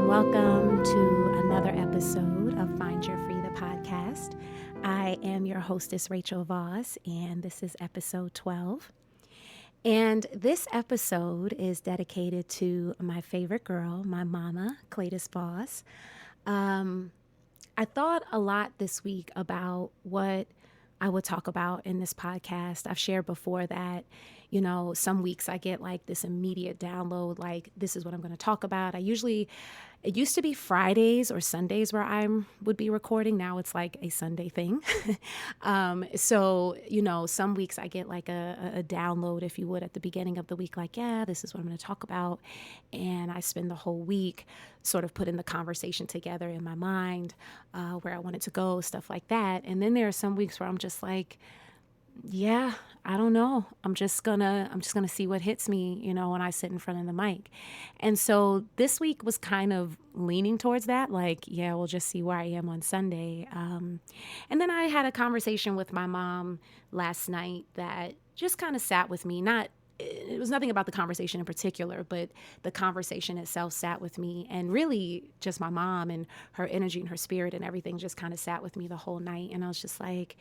welcome to another episode of Find Your Free, the podcast. I am your hostess, Rachel Voss, and this is episode 12. And this episode is dedicated to my favorite girl, my mama, Cletus Voss. I thought a lot this week about what I would talk about in this podcast. I've shared before that, some weeks I get like this immediate download, like this is what I'm going to talk about. It used to be Fridays or Sundays where I would be recording. Now it's like a Sunday thing. So, some weeks I get like a download, if you would, at the beginning of the week, like, yeah, this is what I'm going to talk about. And I spend the whole week sort of putting the conversation together in my mind, where I want it to go, stuff like that. And then there are some weeks where I'm just like, yeah, I don't know. I'm just gonna see what hits me, when I sit in front of the mic. And so this week was kind of leaning towards that, like, yeah, we'll just see where I am on Sunday. And then I had a conversation with my mom last night that just kind of sat with me. It was nothing about the conversation in particular, but the conversation itself sat with me, and really just my mom and her energy and her spirit and everything just kind of sat with me the whole night. And I was just like,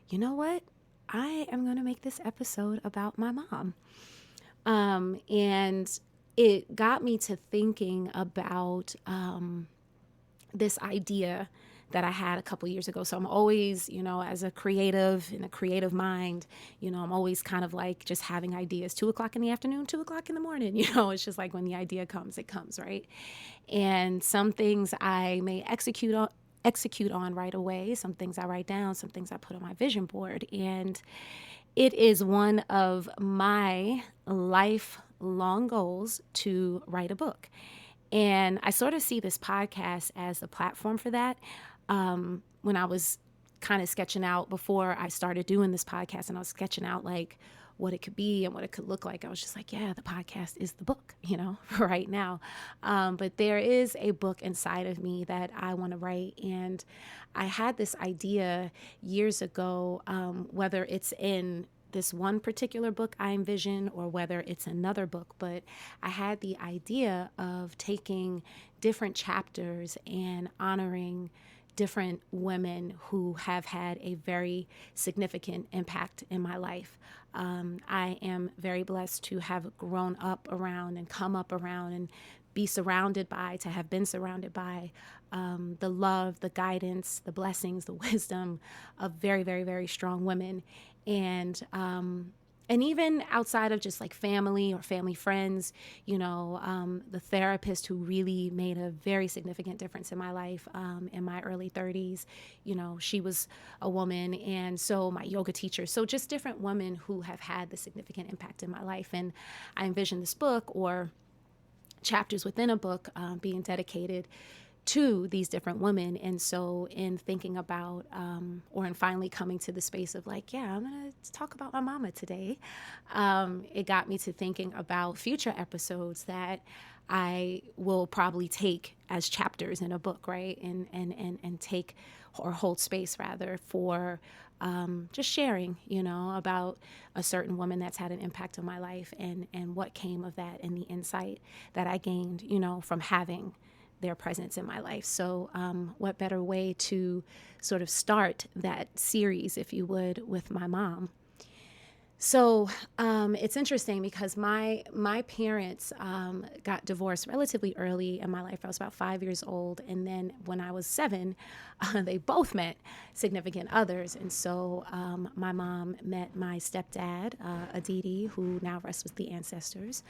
you know what? I am going to make this episode about my mom. And it got me to thinking about this idea that I had a couple years ago. So I'm always, as a creative, in a creative mind, I'm always kind of like just having ideas, 2:00 in the afternoon, 2:00 in the morning, it's just like when the idea comes, it comes, right? And some things I may execute on right away. Some things I write down, some things I put on my vision board. And it is one of my lifelong goals to write a book. And I sort of see this podcast as a platform for that. When I was kind of sketching out before I started doing this podcast, and I was sketching out like what it could be and what it could look like, I was just like, yeah, the podcast is the book, for right now. But there is a book inside of me that I want to write. And I had this idea years ago, whether it's in this one particular book I envision or whether it's another book, but I had the idea of taking different chapters and honoring different women who have had a very significant impact in my life. I am very blessed to have grown up around and come up around and to have been surrounded by the love, the guidance, the blessings, the wisdom of very, very, very strong women. And even outside of just like family or family friends, the therapist who really made a very significant difference in my life in my early 30s, she was a woman. And so my yoga teacher, so just different women who have had the significant impact in my life. And I envisioned this book or chapters within a book being dedicated to these different women. And so in thinking about, or in finally coming to the space of like, yeah, I'm going to talk about my mama today, it got me to thinking about future episodes that I will probably take as chapters in a book, right? And take or hold space rather for just sharing, about a certain woman that's had an impact on my life and what came of that and the insight that I gained, from having their presence in my life. So what better way to sort of start that series, if you would, with my mom. So it's interesting because my parents got divorced relatively early in my life. I was about 5 years old. And then when I was 7, they both met significant others. And so my mom met my stepdad, Aditi, who now rests with the ancestors.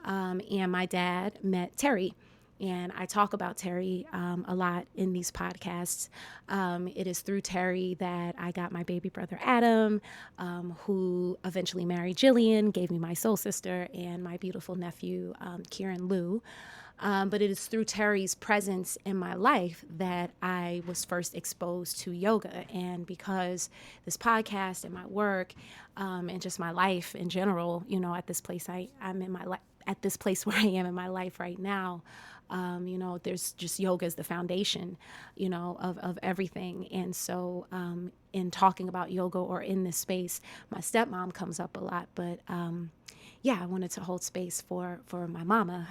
And my dad met Terry. And I talk about Terry a lot in these podcasts. It is through Terry that I got my baby brother, Adam, who eventually married Jillian, gave me my soul sister, and my beautiful nephew, Kieran Lou. But it is through Terry's presence in my life that I was first exposed to yoga. And because this podcast and my work and just my life in general, at this place I'm in my life, at this place where I am in my life right now, there's just yoga is the foundation, of everything. And so in talking about yoga or in this space, my stepmom comes up a lot. But I wanted to hold space for my mama.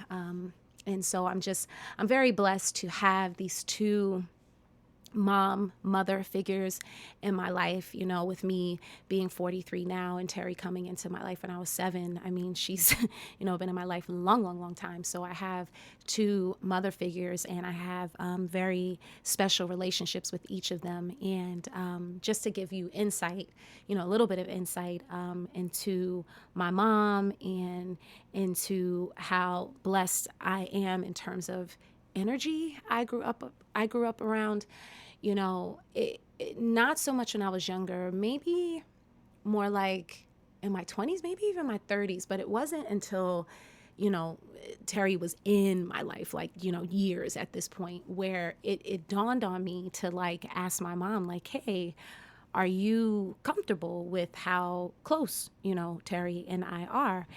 And so I'm very blessed to have these two mother figures in my life, with me being 43 now and Terry coming into my life when I was 7. I mean, she's, been in my life a long, long, long time. So I have two mother figures, and I have very special relationships with each of them. And just to give you insight, a little bit of insight into my mom and into how blessed I am in terms of energy I grew up around. Not so much when I was younger, maybe more like in my 20s, maybe even my 30s, but it wasn't until, Terry was in my life, like, years at this point, where it dawned on me to like ask my mom, like, hey, are you comfortable with how close, Terry and I are?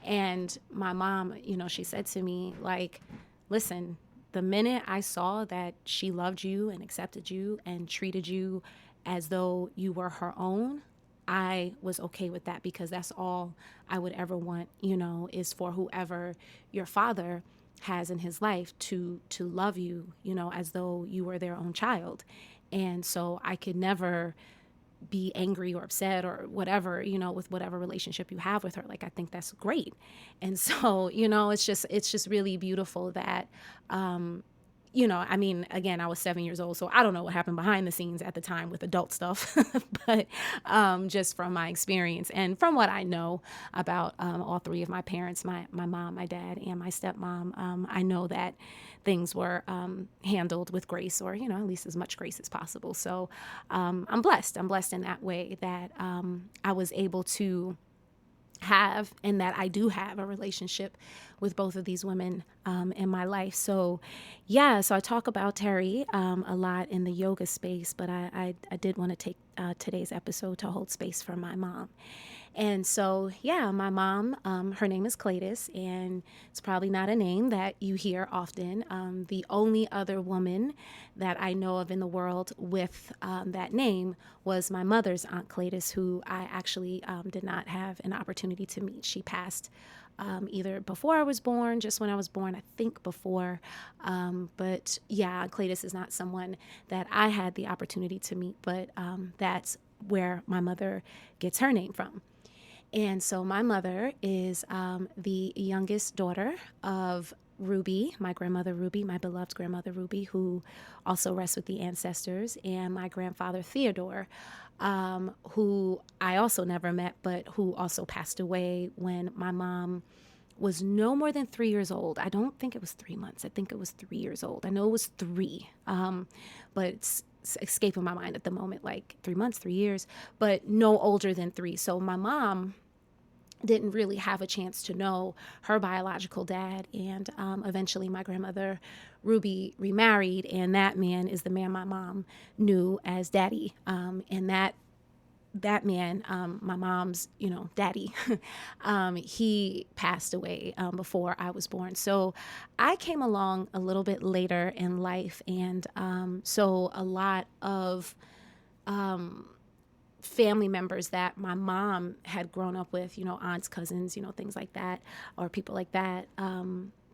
And my mom, she said to me, like, listen, the minute I saw that she loved you and accepted you and treated you as though you were her own, I was okay with that, because that's all I would ever want, is for whoever your father has in his life to love you, as though you were their own child. And so I could never be angry or upset or whatever, with whatever relationship you have with her. Like, I think that's great. And so, it's just really beautiful that, I mean, again, I was 7 years old, so I don't know what happened behind the scenes at the time with adult stuff, but just from my experience and from what I know about all three of my parents, my mom, my dad, and my stepmom, I know that things were handled with grace, or, at least as much grace as possible. So I'm blessed. I'm blessed in that way that I was able to have, and that I do have, a relationship with both of these women in my life. So so I talk about Terry a lot in the yoga space, but I did want to take today's episode to hold space for my mom. And so, my mom, her name is Cletus, and it's probably not a name that you hear often. The only other woman that I know of in the world with that name was my mother's Aunt Cletus, who I actually did not have an opportunity to meet. She passed either before I was born, just when I was born, I think before. But Cletus is not someone that I had the opportunity to meet, but that's where my mother gets her name from. And so my mother is the youngest daughter of Ruby, my grandmother Ruby, my beloved grandmother Ruby, who also rests with the ancestors, and my grandfather Theodore, who I also never met, but who also passed away when my mom was no more than 3 years old. I don't think it was 3 months. I think it was 3 years old. I know it was 3, but it's escaping my mind at the moment, like 3 months, 3 years, but no older than 3. So my mom didn't really have a chance to know her biological dad. And eventually my grandmother Ruby remarried, and that man is the man my mom knew as daddy. And that man, my mom's, daddy, he passed away before I was born. So I came along a little bit later in life. And so a lot of family members that my mom had grown up with, aunts, cousins, things like that, or people like that,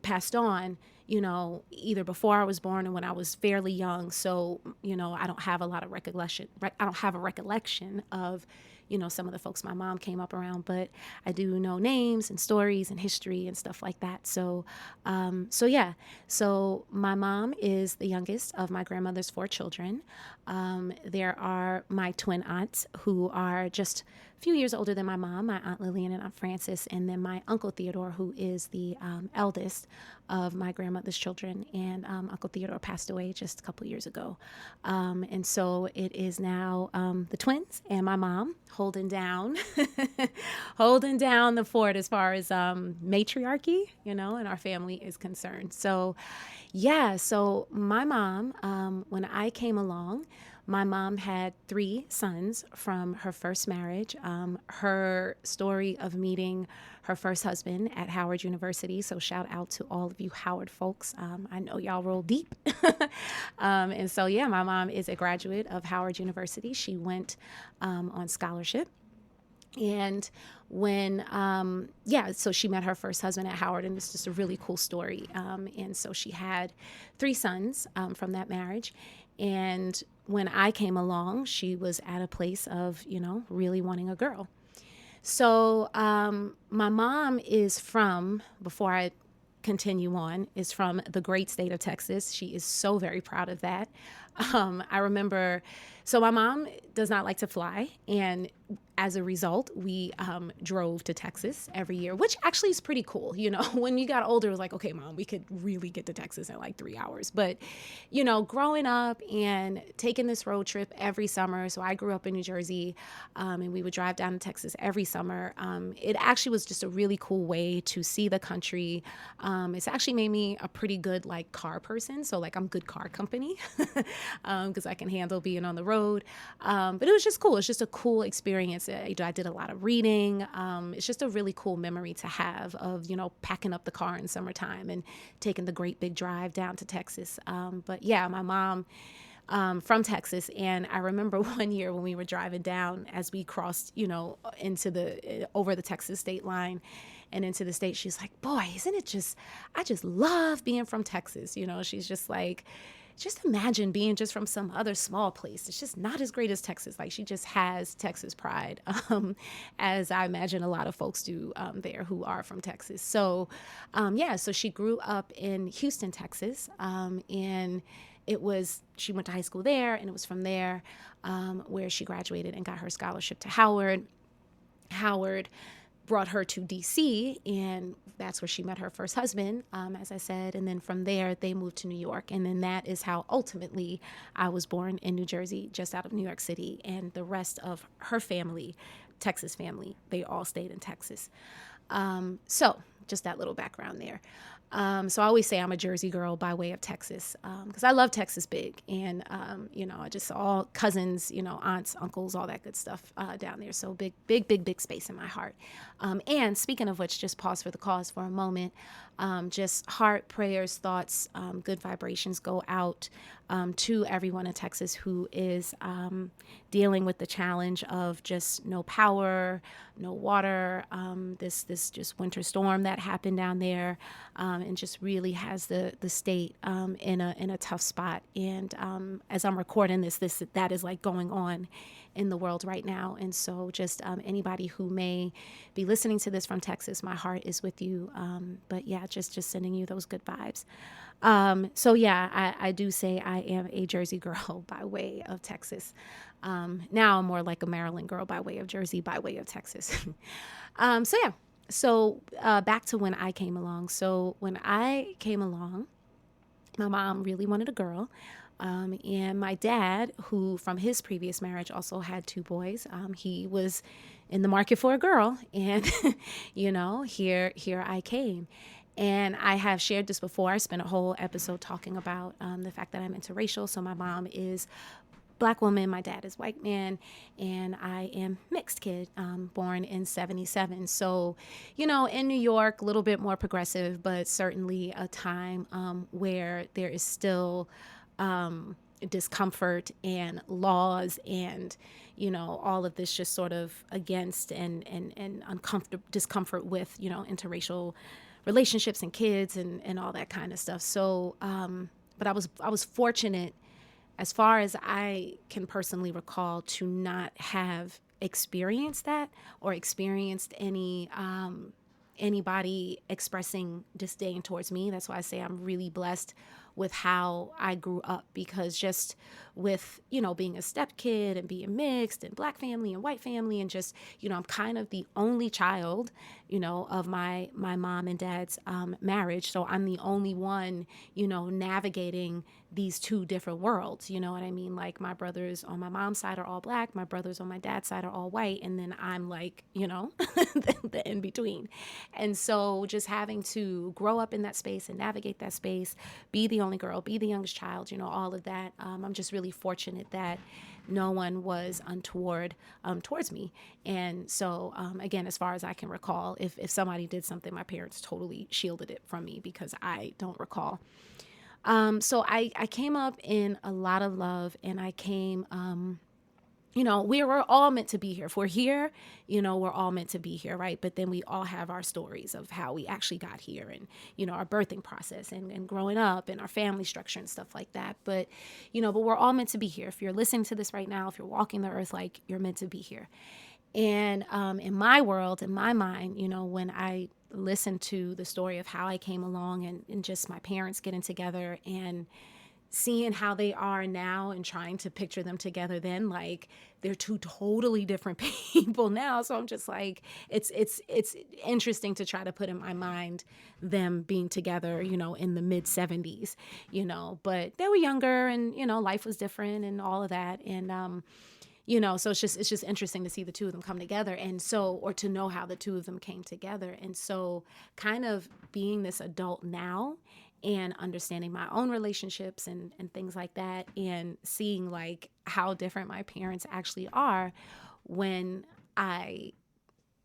passed on, either before I was born or when I was fairly young. So, I don't have a lot of recollection. I don't have a recollection of, some of the folks my mom came up around, but I do know names and stories and history and stuff like that. So my mom is the youngest of my grandmother's 4 children. There are my twin aunts, who are just a few years older than my mom, my Aunt Lillian and Aunt Frances, and then my Uncle Theodore, who is the eldest of my grandmother's children. And Uncle Theodore passed away just a couple years ago. And so it is now the twins and my mom holding down the fort as far as matriarchy, in our family is concerned. So so my mom, when I came along, my mom had 3 sons from her first marriage. Her story of meeting her first husband at Howard University. So shout out to all of you Howard folks. I know y'all roll deep. And so, my mom is a graduate of Howard University. She went on scholarship. And so she met her first husband at Howard, and it's just a really cool story. And so she had 3 sons from that marriage. And when I came along, she was at a place of, really wanting a girl. So my mom is from, before I continue on, is from the great state of Texas. She is so very proud of that. I remember, so my mom does not like to fly. And as a result, we drove to Texas every year, which actually is pretty cool. When you got older, it was like, okay, mom, we could really get to Texas in like 3 hours. But, growing up and taking this road trip every summer. So I grew up in New Jersey, and we would drive down to Texas every summer. It actually was just a really cool way to see the country. It's actually made me a pretty good like car person. So like I'm good car company because I can handle being on the road. But it was just cool. It's just a cool experience. I did a lot of reading. It's just a really cool memory to have of, packing up the car in summertime and taking the great big drive down to Texas. But yeah, my mom from Texas. And I remember one year when we were driving down as we crossed, over the Texas state line and into the state, she's like, boy, isn't it I just love being from Texas. She's just like, just imagine being just from some other small place. It's just not as great as Texas. Like she just has Texas pride, as I imagine a lot of folks do there who are from Texas. So, so she grew up in Houston, Texas, and she went to high school there, and it was from there where she graduated and got her scholarship to Howard. Howard brought her to DC, and that's where she met her first husband, as I said. And then from there, they moved to New York. And then that is how ultimately I was born in New Jersey, just out of New York City. And the rest of her family, Texas family, they all stayed in Texas. So just that little background there. So I always say I'm a Jersey girl by way of Texas, because I love Texas big. And, just all cousins, aunts, uncles, all that good stuff down there. So big, big, big, big space in my heart. And speaking of which, just pause for the cause for a moment. Just heart, prayers, thoughts, good vibrations go out to everyone in Texas who is dealing with the challenge of just no power, no water, this just winter storm that happened down there, and just really has the state in a tough spot. And as I'm recording that is like going on in the world right now. And so just anybody who may be listening to this from Texas, my heart is with you. But yeah, just sending you those good vibes. So yeah, I do say I am a Jersey girl by way of Texas. Now I'm more like a Maryland girl by way of Jersey, by way of Texas. So yeah, so back to when I came along. So when I came along, my mom really wanted a girl. And my dad, who from his previous marriage also had 2 boys, he was in the market for a girl. And, here I came. And I have shared this before. I spent a whole episode talking about the fact that I'm interracial. So my mom is Black woman, my dad is white man, and I am mixed kid, born in 77. So, in New York, a little bit more progressive, but certainly a time where there is still discomfort and laws and, all of this just sort of against and uncomfortable discomfort with, interracial relationships and kids and all that kind of stuff. So, but I was fortunate, as far as I can personally recall, to not have experienced that or experienced anybody expressing disdain towards me. That's why I say I'm really blessed with how I grew up, because just with, being a step kid and being mixed and Black family and white family and just, I'm kind of the only child, of my mom and dad's marriage. So I'm the only one, navigating these 2 different worlds. You know what I mean? Like my brothers on my mom's side are all Black. My brothers on my dad's side are all white. And then I'm like, the in between. And so just having to grow up in that space and navigate that space, be the only girl, be the youngest child, all of that. I'm just really fortunate that no one was untoward towards me. And so, again, as far as I can recall, if somebody did something, my parents totally shielded it from me because I don't recall. So I came up in a lot of love, and I came we were all meant to be here. If we're here, we're all meant to be here, right? But then we all have our stories of how we actually got here, and, our birthing process, and growing up, and our family structure and stuff like that. But we're all meant to be here. If you're listening to this right now, if you're walking the earth, like, you're meant to be here. And in my world, in my mind, when I listen to the story of how I came along, and just my parents getting together and seeing how they are now and trying to picture them together then, like, they're two totally different people now. So I'm just like, it's interesting to try to put in my mind them being together, in the mid 70s, but they were younger, and, life was different and all of that. And so it's just interesting to see the two of them come together, and so, or to know how the two of them came together. And so, kind of being this adult now and understanding my own relationships, and things like that, and seeing, like, how different my parents actually are when I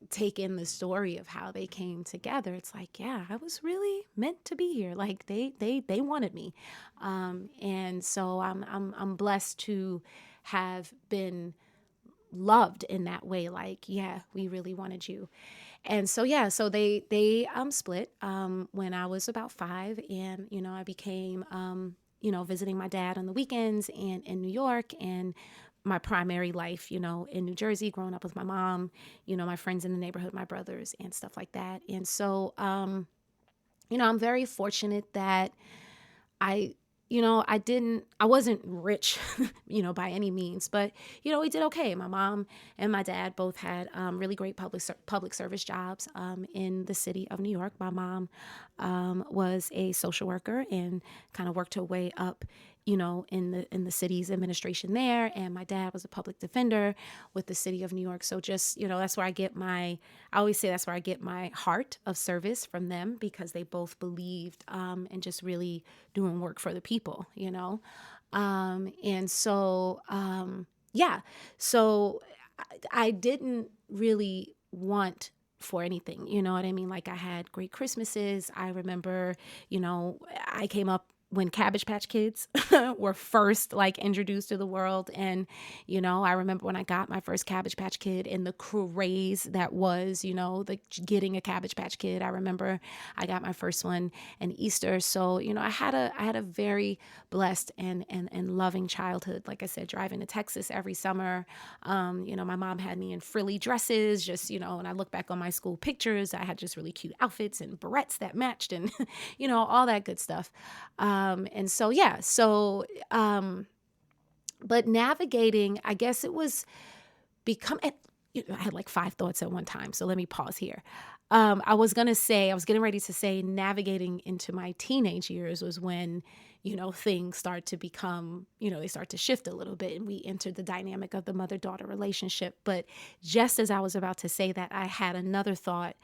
take in the story of how they came together. It's like, yeah, I was really meant to be here. Like, they wanted me. And so I'm blessed to have been loved in that way. Like, yeah, we really wanted you. And so, yeah, so they split when I was about 5, and, I became, visiting my dad on the weekends, and in New York, and my primary life, in New Jersey, growing up with my mom, my friends in the neighborhood, my brothers, and stuff like that. And so, I'm very fortunate that I, I wasn't rich, by any means, but, we did okay. My mom and my dad both had really great public service jobs in the city of New York. My mom was a social worker and kind of worked her way up, in the city's administration there. And my dad was a public defender with the city of New York. So just, that's where I always say that's where I get my heart of service from them, because they both believed in just really doing work for the people. And so, yeah, so I didn't really want for anything, you know what I mean? Like, I had great Christmases. I remember, I came up when Cabbage Patch Kids were first, like, introduced to the world. And, I remember when I got my first Cabbage Patch Kid, and the craze that was, the getting a Cabbage Patch Kid. I remember I got my first one in Easter. So, I had a very blessed and loving childhood. Like I said, driving to Texas every summer. My mom had me in frilly dresses, just, when I look back on my school pictures, I had just really cute outfits and barrettes that matched, and, all that good stuff. And so, yeah, so, but navigating, I guess it was I had like 5 thoughts at one time. So let me pause here. I was getting ready to say navigating into my teenage years was when, things start to become, they start to shift a little bit, and we entered the dynamic of the mother-daughter relationship. But just as I was about to say that, I had another thought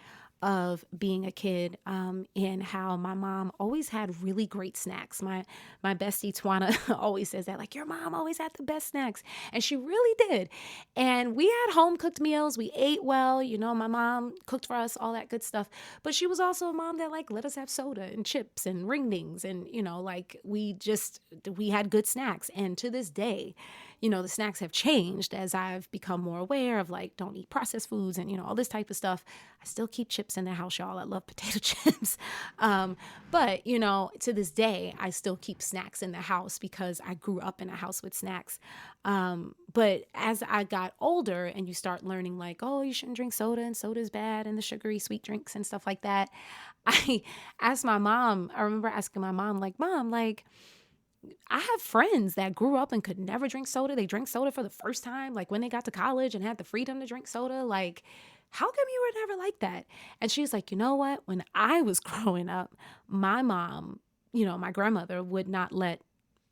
of being a kid, and how my mom always had really great snacks. My bestie Twana always says that, like, your mom always had the best snacks, and she really did. And we had home cooked meals. We ate well. My mom cooked for us, all that good stuff. But she was also a mom that, like, let us have soda and chips and ring dings, and like, we had good snacks. And to this day, the snacks have changed as I've become more aware of, like, don't eat processed foods and, all this type of stuff. I still keep chips in the house, y'all. I love potato chips. But, to this day, I still keep snacks in the house because I grew up in a house with snacks. But as I got older and you start learning, like, oh, you shouldn't drink soda, and soda's bad, and the sugary sweet drinks and stuff like that, I remember asking my mom, like, Mom, like, I have friends that grew up and could never drink soda. They drank soda for the first time, like, when they got to college and had the freedom to drink soda. Like, how come you were never like that? And she's like, you know what? When I was growing up, my mom, my grandmother would not let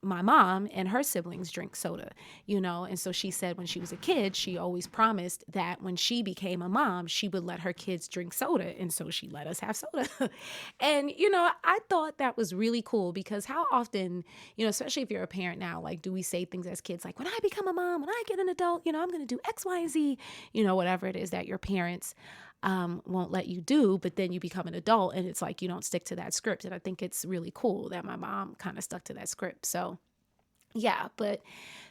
my mom and her siblings drink soda, and so she said when she was a kid, she always promised that when she became a mom, she would let her kids drink soda. And so she let us have soda. And, I thought that was really cool, because how often, especially if you're a parent now, like, do we say things as kids, like, when I become a mom, when I get an adult, I'm going to do X, Y, and Z, whatever it is that your parents won't let you do, but then you become an adult and it's like you don't stick to that script. And I think it's really cool that my mom kind of stuck to that script. So Yeah, but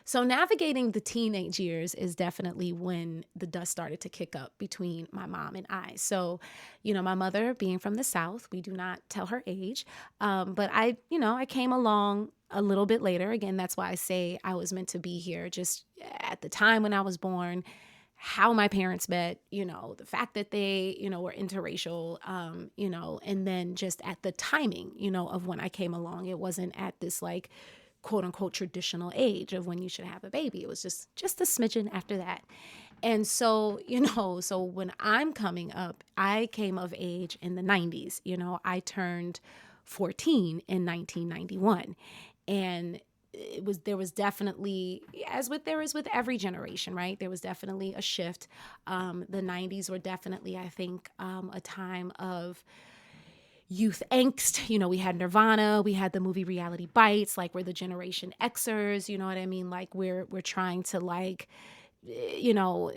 so navigating the teenage years is definitely when the dust started to kick up between my mom and I. So, my mother being from the South, we do not tell her age. But I came along a little bit later. Again, that's why I say I was meant to be here. Just at the time when I was born, how my parents met, the fact that they, were interracial, and then just at the timing, of when I came along. It wasn't at this like quote unquote traditional age of when you should have a baby. It was just a smidgen after that. And so, so when I'm coming up, I came of age in the 90s. I turned 14 in 1991. And there was definitely, as with there is with every generation, right? There was definitely a shift. The 90s were definitely, I think, a time of youth angst. We had Nirvana, we had the movie Reality Bites, like we're the Generation Xers, you know what I mean? Like we're trying to like, you know,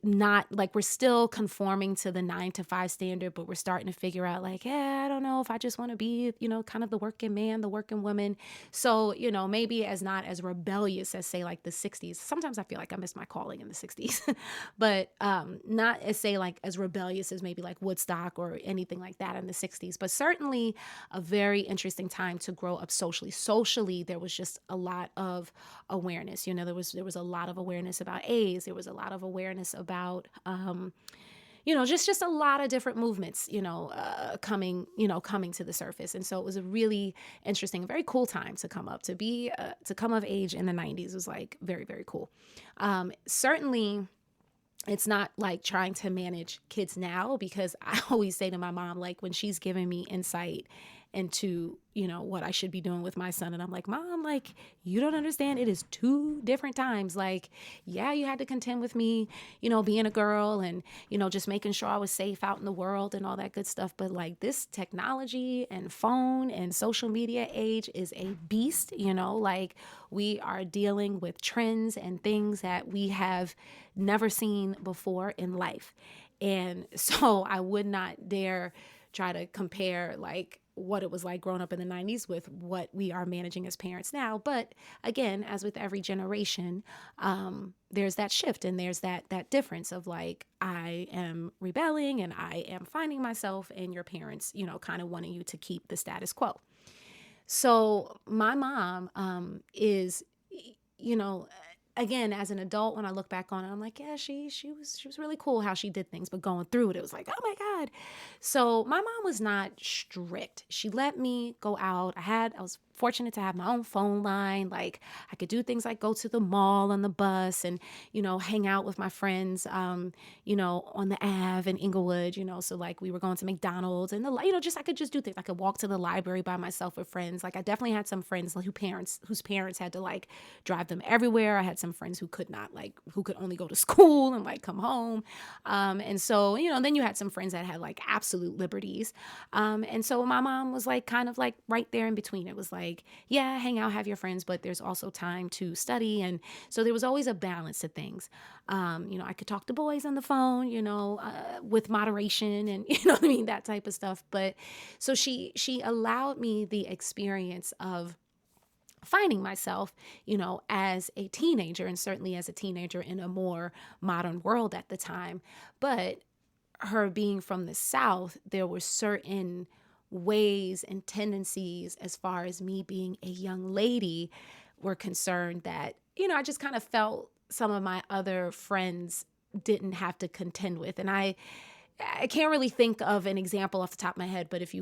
not like we're still conforming to the 9 to 5 standard, but we're starting to figure out like, yeah, I don't know if I just want to be, kind of the working man, the working woman. So, maybe as not as rebellious as say like the 60s. Sometimes I feel like I missed my calling in the 60s, but not as say like as rebellious as maybe like Woodstock or anything like that in the 60s, but certainly a very interesting time to grow up socially. Socially, there was just a lot of awareness. There was a lot of awareness about AIDS. There was a lot of awareness about just a lot of different movements, coming to the surface. And so it was a really interesting, very cool time to come up, to come of age in the 90s was like very, very cool. Certainly it's not like trying to manage kids now, because I always say to my mom, like when she's giving me insight into, what I should be doing with my son. And I'm like, Mom, like, you don't understand. It is 2 different times. Like, yeah, you had to contend with me, being a girl and, just making sure I was safe out in the world and all that good stuff. But like this technology and phone and social media age is a beast, like we are dealing with trends and things that we have never seen before in life. And so I would not dare try to compare like what it was like growing up in the 90s with what we are managing as parents now. But again, as with every generation, there's that shift and there's that difference of like, I am rebelling and I am finding myself, and your parents, kind of wanting you to keep the status quo. So my mom is, you know, again, as an adult, when I look back on it, I'm like, yeah, she was really cool how she did things, but going through it, it was like, oh my God. So my mom was not strict. She let me go out. I was fortunate to have my own phone line. Like I could do things like go to the mall on the bus and, hang out with my friends, on the Ave in Inglewood, so like we were going to McDonald's and I could just do things. I could walk to the library by myself with friends. Like I definitely had some friends whose parents had to like drive them everywhere. I had some friends who could not, like, who could only go to school and like come home. And so, then you had some friends that had like absolute liberties. And so my mom was like kind of like right there in between. It was like, yeah, hang out, have your friends, but there's also time to study. And so there was always a balance to things. I could talk to boys on the phone, with moderation and, what I mean, that type of stuff. But so she allowed me the experience of finding myself, as a teenager, and certainly as a teenager in a more modern world at the time. But her being from the South, there were certain ways and tendencies as far as me being a young lady were concerned that, I just kind of felt some of my other friends didn't have to contend with. And I can't really think of an example off the top of my head, but if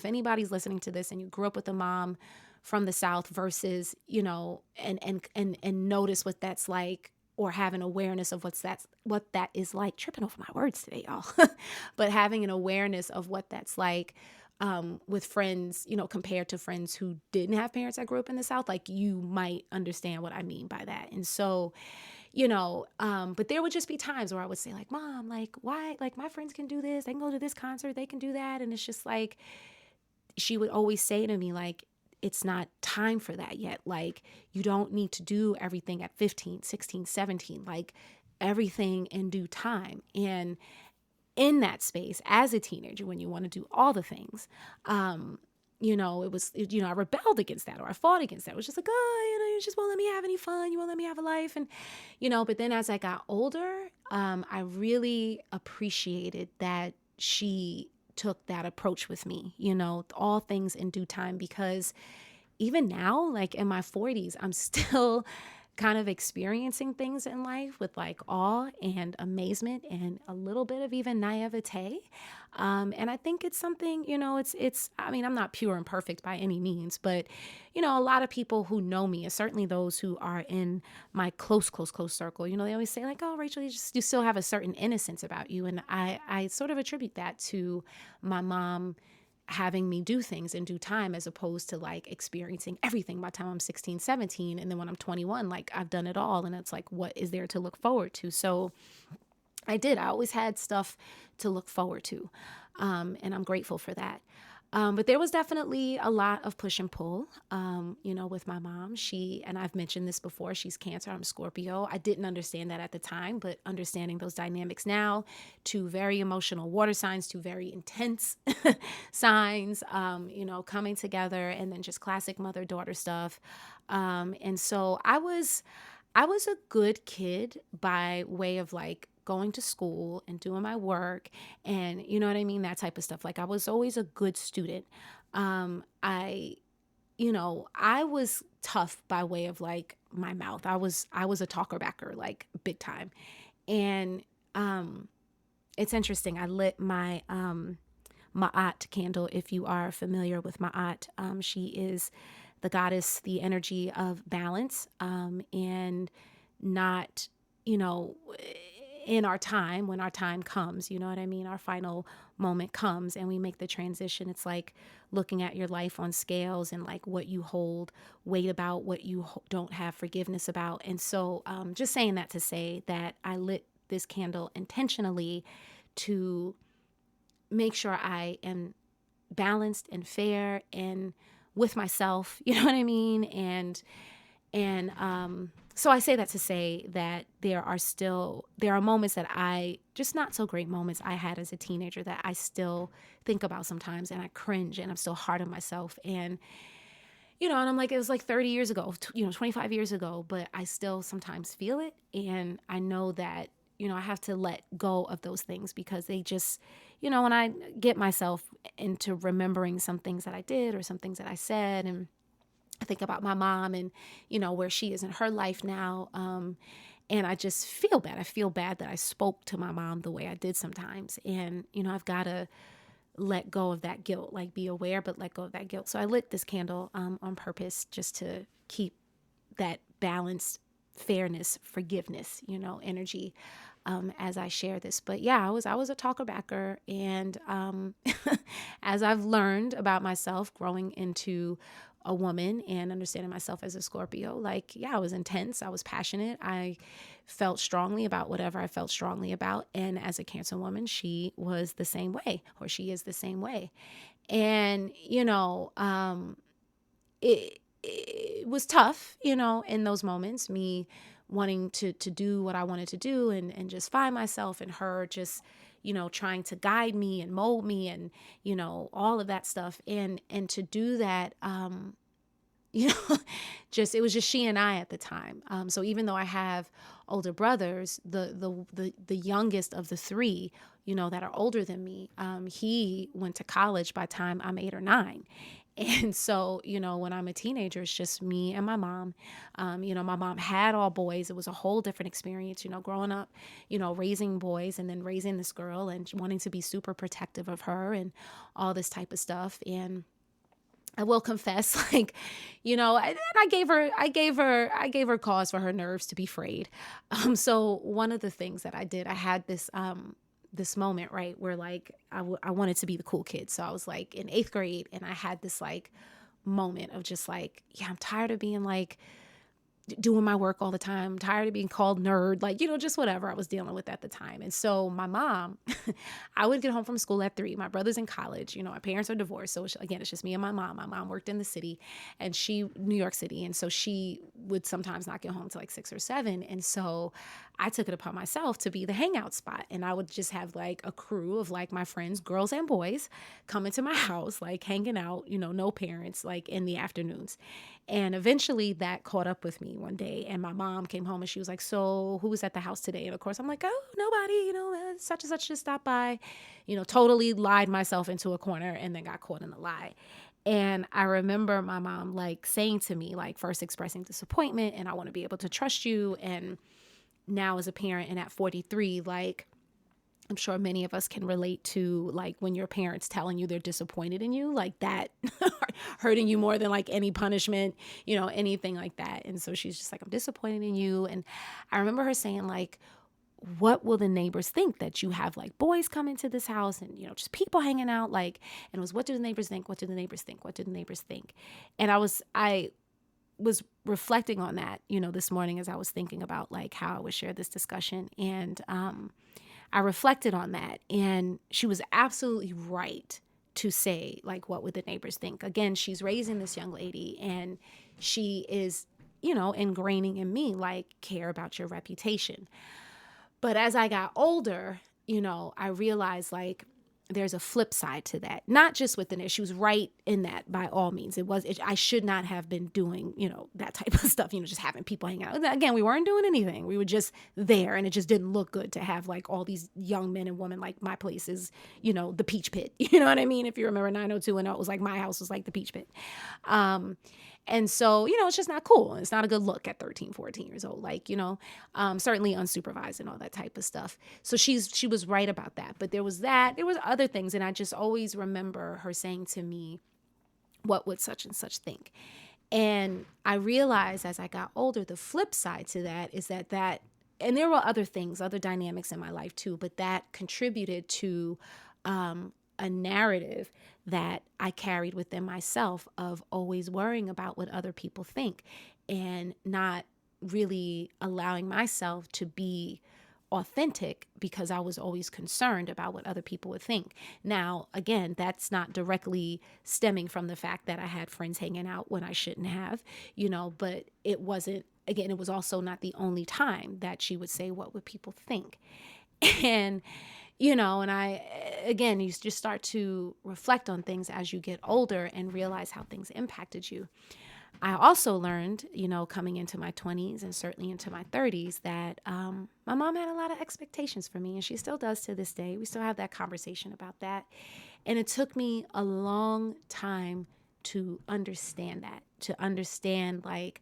anybody's listening to this and you grew up with a mom from the South versus, and notice what that's like, or have an awareness of what that is like. Tripping over my words today, y'all. But having an awareness of what that's like, with friends, compared to friends who didn't have parents that grew up in the South, like you might understand what I mean by that. And so, but there would just be times where I would say like, Mom, like why, like my friends can do this, they can go to this concert, they can do that. And it's just like, she would always say to me like, it's not time for that yet. Like you don't need to do everything at 15, 16, 17, like everything in due time. And in that space as a teenager, when you want to do all the things, I rebelled against that, or I fought against that. It was just like, oh, just won't let me have any fun. You won't let me have a life. And, but then as I got older, I really appreciated that she took that approach with me, all things in due time, because even now, like in my 40s, I'm still kind of experiencing things in life with like awe and amazement and a little bit of even naivete. And I think it's something, I mean, I'm not pure and perfect by any means, but, a lot of people who know me, and certainly those who are in my close circle, they always say like, oh, Rachel, you still have a certain innocence about you. And I sort of attribute that to my mom having me do things in due time, as opposed to like experiencing everything by the time I'm 16, 17. And then when I'm 21, like I've done it all. And it's like, what is there to look forward to? So I always had stuff to look forward to. And I'm grateful for that. But there was definitely a lot of push and pull, with my mom. And I've mentioned this before, she's Cancer, I'm Scorpio. I didn't understand that at the time, but understanding those dynamics now, two very emotional water signs, two very intense signs, coming together, and then just classic mother-daughter stuff. And so I was a good kid by way of like going to school and doing my work and you know what I mean? That type of stuff. Like I was always a good student. I was tough by way of like my mouth. I was a talker backer, like big time. And it's interesting. I lit my Ma'at candle. If you are familiar with Ma'at, she is the goddess, the energy of balance, and not, in our time, when our time comes, you know what I mean? Our final moment comes and we make the transition. It's like looking at your life on scales and like what you hold weight about, what you don't have forgiveness about. And so just saying that to say that I lit this candle intentionally to make sure I am balanced and fair and with myself, you know what I mean? And so I say that to say that there are moments that just not so great moments I had as a teenager that I still think about sometimes, and I cringe and I'm still hard on myself. And, and I'm like, it was like 30 years ago, 25 years ago, but I still sometimes feel it. And I know that, I have to let go of those things because they just, when I get myself into remembering some things that I did or some things that I said, and I think about my mom and, where she is in her life now. And I just feel bad. I feel bad that I spoke to my mom the way I did sometimes. And, I've got to let go of that guilt, like be aware, but let go of that guilt. So I lit this candle on purpose just to keep that balanced fairness, forgiveness, energy as I share this. But yeah, I was a talker backer. And as I've learned about myself growing into a woman and understanding myself as a Scorpio, like, yeah, I was intense. I was passionate. I felt strongly about whatever I felt strongly about. And as a Cancer woman, she was the same way, or she is the same way. And, it was tough, in those moments, me wanting to do what I wanted to do and just find myself, and her just, trying to guide me and mold me and, all of that stuff. And to do that, it was just she and I at the time. So even though I have older brothers, the youngest of the three, that are older than me, he went to college by the time I'm 8 or 9. And so, when I'm a teenager, it's just me and my mom. My mom had all boys. It was a whole different experience, growing up, raising boys and then raising this girl and wanting to be super protective of her and all this type of stuff. And I will confess, like, I gave her cause for her nerves to be frayed. So one of the things that I did, I had this moment, right, where like I wanted to be the cool kid. So I was like in 8th grade, and I had this like moment of just like, yeah, I'm tired of being like doing my work all the time, tired of being called nerd, like, just whatever I was dealing with at the time. And so my mom, I would get home from school at 3. My brother's in college, my parents are divorced. So again, it's just me and my mom. My mom worked in the city and New York City. And so she would sometimes not get home till like 6 or 7. And so I took it upon myself to be the hangout spot. And I would just have like a crew of like my friends, girls and boys, coming to my house, like hanging out, no parents, like in the afternoons. And eventually that caught up with me one day. And my mom came home and she was like, so who was at the house today? And of course I'm like, oh, nobody, such and such just stopped by, totally lied myself into a corner and then got caught in the lie. And I remember my mom like saying to me, like first expressing disappointment and I want to be able to trust you. And now as a parent and at 43, like I'm sure many of us can relate to like when your parents telling you they're disappointed in you, like that hurting you more than like any punishment, anything like that. And so she's just like, I'm disappointed in you. And I remember her saying like, what will the neighbors think that you have like boys come into this house and, just people hanging out, like, and it was, what do the neighbors think? What do the neighbors think? What do the neighbors think? And I was reflecting on that, this morning as I was thinking about like how I would share this discussion. And, I reflected on that and she was absolutely right to say, like, what would the neighbors think? Again, she's raising this young lady and she is, ingraining in me, like, care about your reputation. But as I got older, I realized like there's a flip side to that. Not just with the neighbors. She was right in that by all means. I should not have been doing, that type of stuff, just having people hang out. Again, we weren't doing anything. We were just there and it just didn't look good to have like all these young men and women. Like my place is, the Peach Pit. You know what I mean? If you remember 90210, it was like my house was like the Peach Pit. And so, it's just not cool. It's not a good look at 13, 14 years old, like, certainly unsupervised and all that type of stuff. So she was right about that. But there was other things. And I just always remember her saying to me, what would such and such think? And I realized as I got older, the flip side to that is that, and there were other things, other dynamics in my life too, but that contributed to, a narrative that I carried within myself of always worrying about what other people think and not really allowing myself to be authentic because I was always concerned about what other people would think. Now, again, that's not directly stemming from the fact that I had friends hanging out when I shouldn't have, but it wasn't, again, it was also not the only time that she would say, what would people think? And and I, again, you just start to reflect on things as you get older and realize how things impacted you. I also learned, coming into my 20s and certainly into my 30s that my mom had a lot of expectations for me and she still does to this day. We still have that conversation about that. And it took me a long time to understand that, to understand like,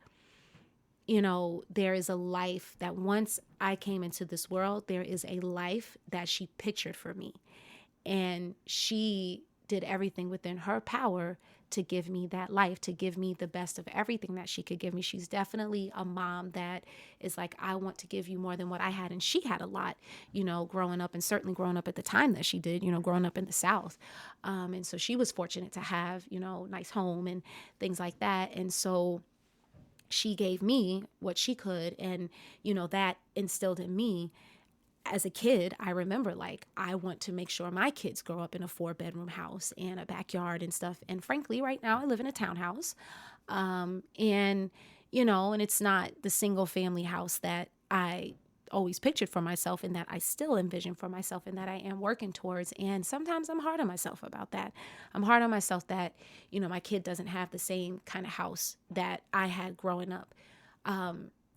there is a life that once I came into this world, there is a life that she pictured for me. And she did everything within her power to give me that life, to give me the best of everything that she could give me. She's definitely a mom that is like, I want to give you more than what I had. And she had a lot, growing up and certainly growing up at the time that she did, growing up in the South. And so she was fortunate to have, nice home and things like that. And so she gave me what she could. And, that instilled in me as a kid. I remember like, I want to make sure my kids grow up in a 4-bedroom house and a backyard and stuff. And frankly, right now I live in a townhouse. And it's not the single family house that I always pictured for myself and that I still envision for myself and that I am working towards. And sometimes I'm hard on myself about that. I'm hard on myself that, my kid doesn't have the same kind of house that I had growing up,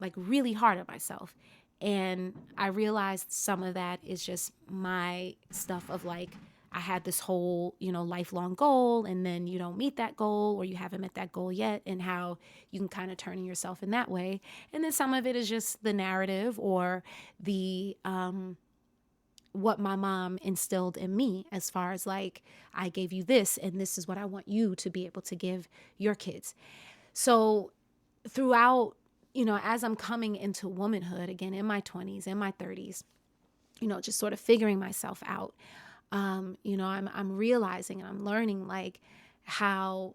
like really hard on myself. And I realized some of that is just my stuff of like, I had this whole, lifelong goal and then you don't meet that goal or you haven't met that goal yet and how you can kind of turn yourself in that way. And then some of it is just the narrative or the, what my mom instilled in me as far as like, I gave you this and this is what I want you to be able to give your kids. So throughout, as I'm coming into womanhood again in my 20s and my 30s, just sort of figuring myself out. I'm realizing and I'm learning like how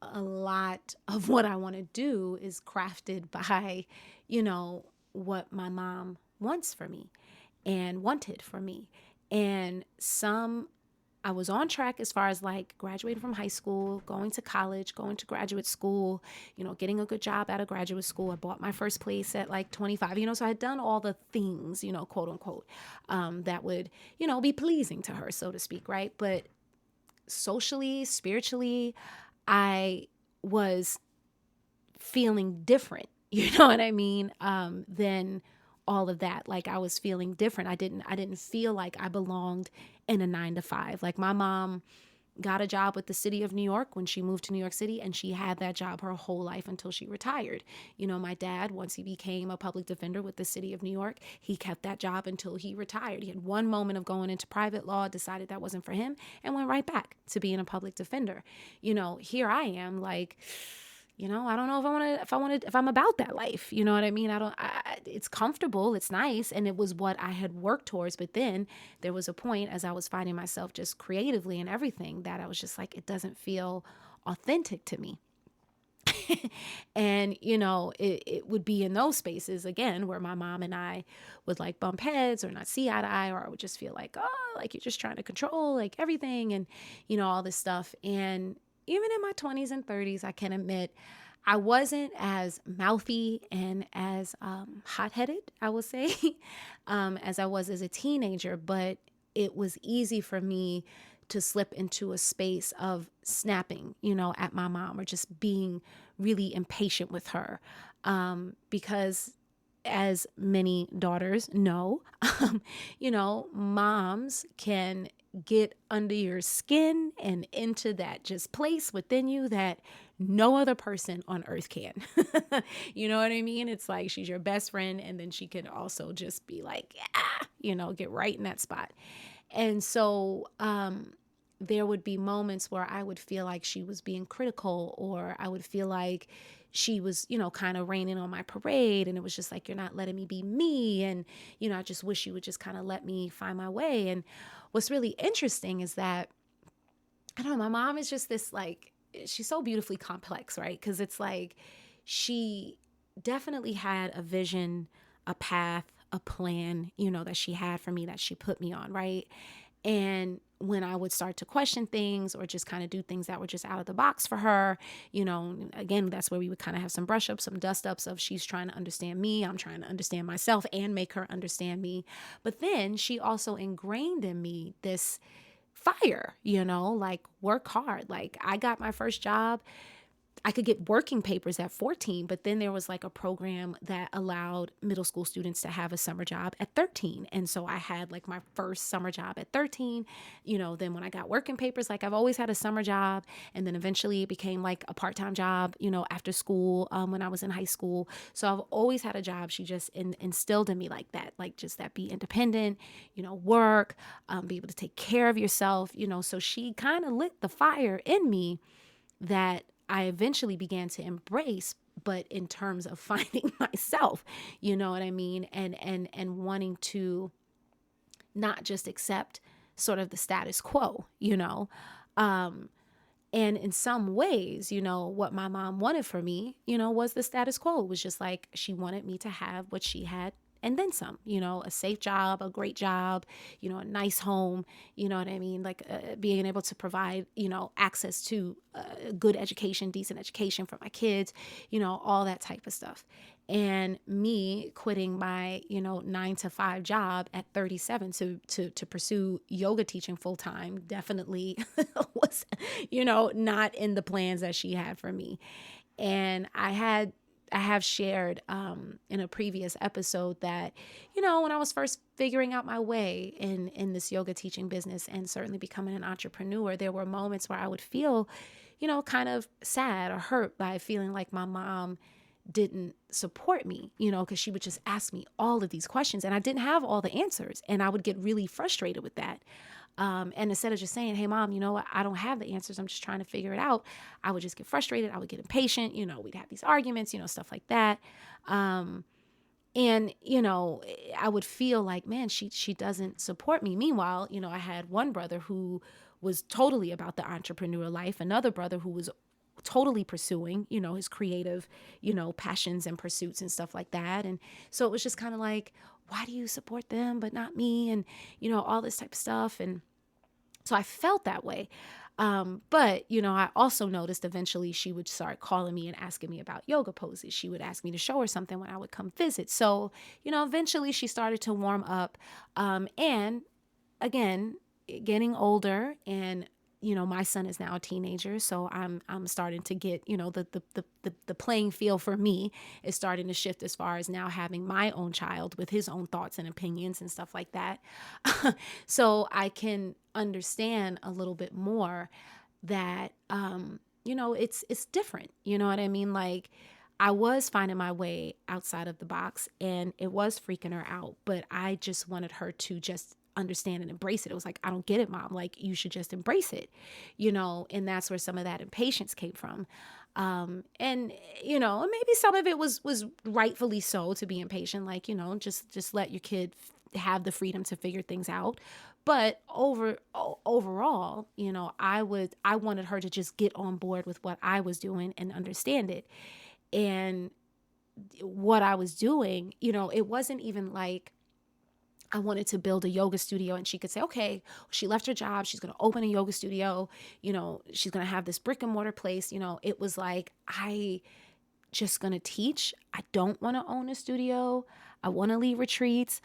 a lot of what I want to do is crafted by, you know, what my mom wants for me and wanted for me. And I was on track as far as like graduating from high school, going to college, going to graduate school, you know, getting a good job out of graduate school. I bought my first place at like 25, you know, so I had done all the things, you know, quote unquote, that would, you know, be pleasing to her, so to speak, right? But socially, spiritually, I was feeling different, you know what I mean? Than all of that. Like I was feeling different. I didn't feel like I belonged in a 9 to 5. Like my mom got a job with the city of New York when she moved to New York City, and she had that job her whole life until she retired. You know, my dad, once he became a public defender with the city of New York, he kept that job until he retired. He had one moment of going into private law, decided that wasn't for him, and went right back to being a public defender. You know, here I am like, you know, I don't know if I'm about that life. You know what I mean? It's comfortable, it's nice, and it was what I had worked towards. But then there was a point as I was finding myself just creatively and everything that I was just like, it doesn't feel authentic to me. And, you know, it would be in those spaces again where my mom and I would like bump heads or not see eye to eye, or I would just feel like, oh, like you're just trying to control like everything and, you know, all this stuff. And even in my 20s and 30s, I can admit I wasn't as mouthy and as hot-headed, I would say, as I was as a teenager, but it was easy for me to slip into a space of snapping, you know, at my mom or just being really impatient with her. Because as many daughters know, you know, moms can get under your skin and into that just place within you that no other person on earth can. You know what I mean? It's like she's your best friend, and then she can also just be like, yeah, you know, get right in that spot. And so there would be moments where I would feel like she was being critical, or I would feel like she was, you know, kind of raining on my parade. And it was just like, you're not letting me be me. And, you know, I just wish you would just kind of let me find my way. And what's really interesting is that, I don't know, my mom is just this like, she's so beautifully complex, right? Because it's like she definitely had a vision, a path, a plan, you know, that she had for me, that she put me on, right? And when I would start to question things or just kind of do things that were just out of the box for her, you know, again, that's where we would kind of have some brush ups, some dust ups of she's trying to understand me, I'm trying to understand myself and make her understand me. But then she also ingrained in me this fire, you know, like work hard. Like I got my first job, I could get working papers at 14, but then there was like a program that allowed middle school students to have a summer job at 13. And so I had like my first summer job at 13. You know, then when I got working papers, like I've always had a summer job. And then eventually it became like a part-time job, you know, after school, when I was in high school. So I've always had a job. She just instilled in me like that, like just that be independent, you know, work, be able to take care of yourself, you know. So she kind of lit the fire in me that I eventually began to embrace, but in terms of finding myself, you know what I mean? And wanting to not just accept sort of the status quo, you know? And in some ways, you know, what my mom wanted for me, you know, was the status quo. It was just like she wanted me to have what she had and then some, you know, a safe job, a great job, you know, a nice home, you know what I mean? Like being able to provide, you know, access to good education, decent education for my kids, you know, all that type of stuff. And me quitting my, you know, 9 to 5 job at 37 to pursue yoga teaching full time definitely was, you know, not in the plans that she had for me. And I have shared in a previous episode that, you know, when I was first figuring out my way in this yoga teaching business and certainly becoming an entrepreneur, there were moments where I would feel, you know, kind of sad or hurt by feeling like my mom didn't support me, you know, because she would just ask me all of these questions and I didn't have all the answers. And I would get really frustrated with that. And instead of just saying, hey, mom, you know what, I don't have the answers, I'm just trying to figure it out, I would just get frustrated. I would get impatient. You know, we'd have these arguments, you know, stuff like that. And, you know, I would feel like, man, she doesn't support me. Meanwhile, you know, I had one brother who was totally about the entrepreneur life, another brother who was totally pursuing, his creative, passions and pursuits and stuff like that. And so it was just kind of like, why do you support them but not me? And, all this type of stuff. And so I felt that way. But, I also noticed eventually she would start calling me and asking me about yoga poses. She would ask me to show her something when I would come visit. So, eventually she started to warm up. And again, getting older, and my son is now a teenager, so I'm starting to get, the playing field for me is starting to shift as far as now having my own child with his own thoughts and opinions and stuff like that. So I can understand a little bit more that it's different. You know what I mean? Like, I was finding my way outside of the box and it was freaking her out, but I just wanted her to just understand and embrace it. It was like, I don't get it, mom. Like, you should just embrace it, and that's where some of that impatience came from. And maybe some of it was rightfully so, to be impatient, like, just let your kid have the freedom to figure things out. But overall, I wanted her to just get on board with what I was doing and understand it. And what I was doing, it wasn't even like I wanted to build a yoga studio and she could say, okay, she left her job, she's going to open a yoga studio, she's going to have this brick and mortar place. It was like, I just going to teach. I don't want to own a studio. I want to lead retreats.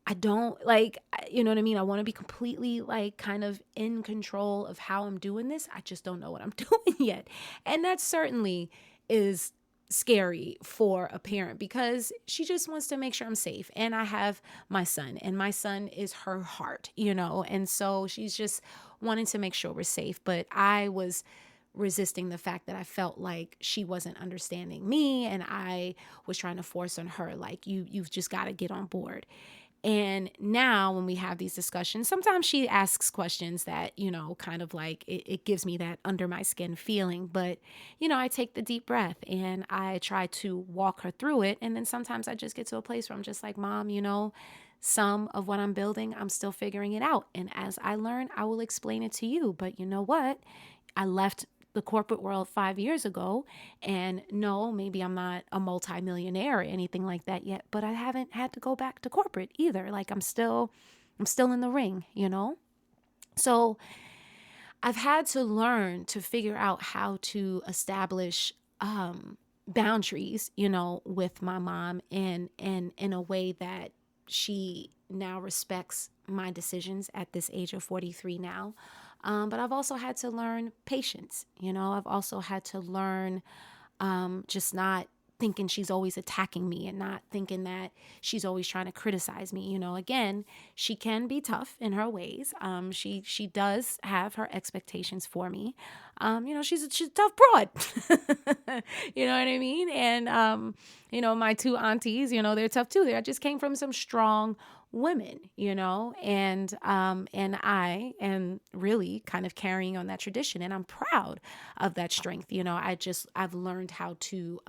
I don't like, you know what I mean? I want to be completely like kind of in control of how I'm doing this. I just don't know what I'm doing yet. And that certainly is scary for a parent because she just wants to make sure I'm safe. And I have my son, and my son is her heart, and so she's just wanting to make sure we're safe. But I was resisting the fact that I felt like she wasn't understanding me, and I was trying to force on her, like, you've just got to get on board. And now when we have these discussions, sometimes she asks questions that, kind of like it gives me that under my skin feeling. But, I take the deep breath and I try to walk her through it. And then sometimes I just get to a place where I'm just like, Mom, some of what I'm building, I'm still figuring it out. And as I learn, I will explain it to you. But you know what? I left the corporate world 5 years ago, and no, maybe I'm not a multimillionaire or anything like that yet, but I haven't had to go back to corporate either. Like, I'm still in the ring, So I've had to learn to figure out how to establish boundaries, with my mom, and in a way that she now respects my decisions at this age of 43 now. But I've also had to learn patience. I've also had to learn just not thinking she's always attacking me and not thinking that she's always trying to criticize me. Again, she can be tough in her ways. She does have her expectations for me. She's a tough broad. You know what I mean? And, my two aunties, they're tough too. I just came from some strong women, and I am really kind of carrying on that tradition, and I'm proud of that strength. I've learned how to,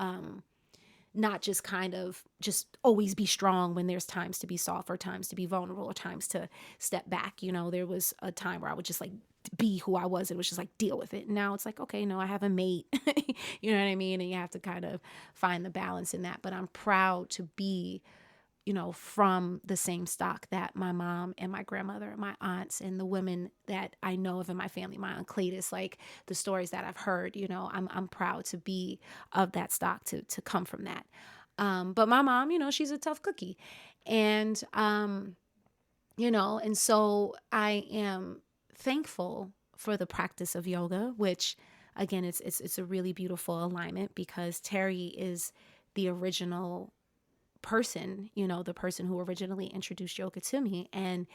not just kind of just always be strong when there's times to be soft or times to be vulnerable or times to step back. There was a time where I would just like be who I was. It was just like, deal with it. And now it's like, okay, no, I have a mate, you know what I mean? And you have to kind of find the balance in that. But I'm proud to be, from the same stock that my mom and my grandmother, my aunts, and the women that I know of in my family, my Aunt Cletus, like the stories that I've heard, I'm proud to be of that stock, to come from that. But my mom, she's a tough cookie. And, and so I am thankful for the practice of yoga, which again, it's a really beautiful alignment because Terry is the original person, the person who originally introduced yoga to me. And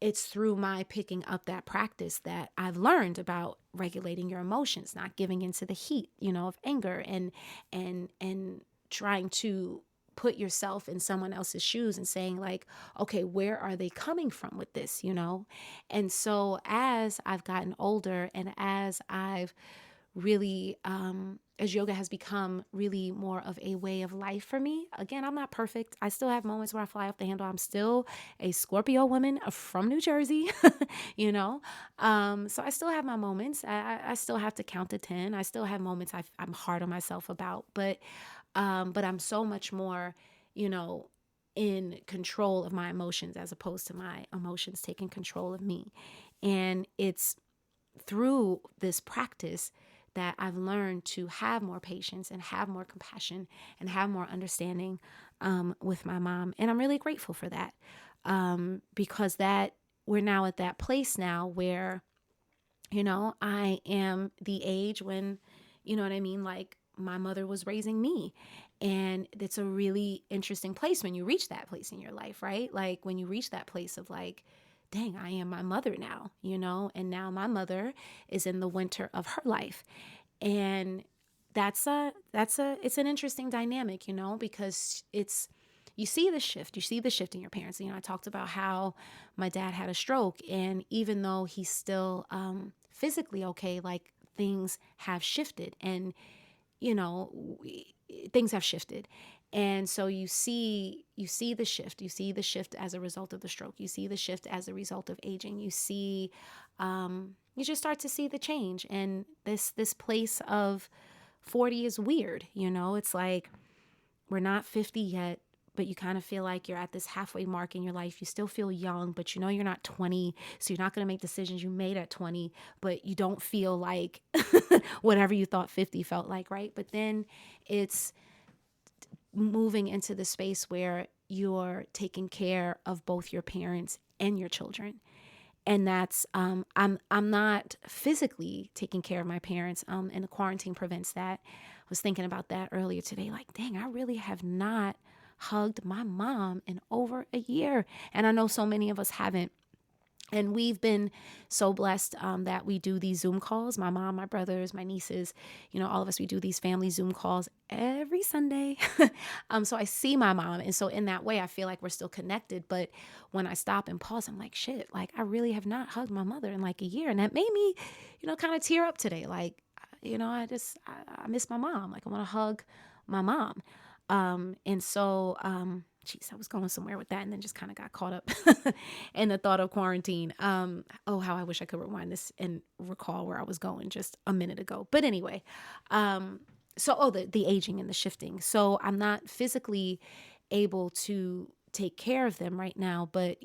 it's through my picking up that practice that I've learned about regulating your emotions, not giving into the heat, of anger, and trying to put yourself in someone else's shoes and saying like, okay, where are they coming from with this, And so as I've gotten older and as I've really, as yoga has become really more of a way of life for me. Again, I'm not perfect. I still have moments where I fly off the handle. I'm still a Scorpio woman from New Jersey, you know? So I still have my moments. I still have to count to 10. I still have moments I'm hard on myself about, but I'm so much more, you know, in control of my emotions as opposed to my emotions taking control of me. And it's through this practice that I've learned to have more patience and have more compassion and have more understanding with my mom. And I'm really grateful for that, because that we're now at that place now where, I am the age when, you know what I mean? Like my mother was raising me. And it's a really interesting place when you reach that place in your life, right? Like when you reach that place of like, dang, I am my mother now, and now my mother is in the winter of her life. And it's an interesting dynamic, because you see the shift in your parents. I talked about how my dad had a stroke, and even though he's still physically okay, like things have shifted, and things have shifted. And so you see the shift as a result of the stroke. You see the shift as a result of aging. You just start to see the change. And this place of 40 is weird. It's like we're not 50 yet, but you kind of feel like you're at this halfway mark in your life. You still feel young, but you're not 20. So you're not going to make decisions you made at 20, but you don't feel like whatever you thought 50 felt like, right? But then it's moving into the space where you're taking care of both your parents and your children. And that's I'm not physically taking care of my parents, and the quarantine prevents that. I was thinking about that earlier today, like, dang, I really have not hugged my mom in over a year. And I know so many of us haven't. And we've been so blessed that we do these Zoom calls. My mom, my brothers, my nieces, all of us, we do these family Zoom calls every Sunday. So I see my mom. And so in that way, I feel like we're still connected. But when I stop and pause, I'm like, shit, like I really have not hugged my mother in like a year. And that made me, kind of tear up today. Like, I miss my mom. Like I want to hug my mom. Geez, I was going somewhere with that and then just kind of got caught up in the thought of quarantine. How I wish I could rewind this and recall where I was going just a minute ago. But anyway, the aging and the shifting. So I'm not physically able to take care of them right now, but,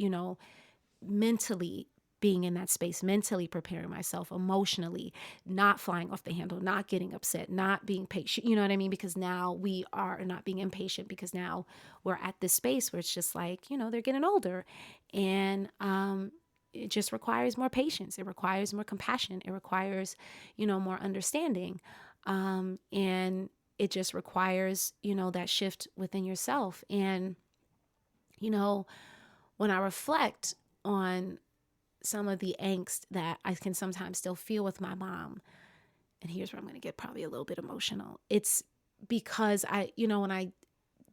mentally being in that space, mentally preparing myself, emotionally, not flying off the handle, not getting upset, not being patient, you know what I mean? Because now we are not being impatient, because now we're at this space where it's just like, they're getting older, and it just requires more patience. It requires more compassion. It requires, more understanding. And it just requires, that shift within yourself. And, when I reflect on some of the angst that I can sometimes still feel with my mom, and here's where I'm going to get probably a little bit emotional. It's because when I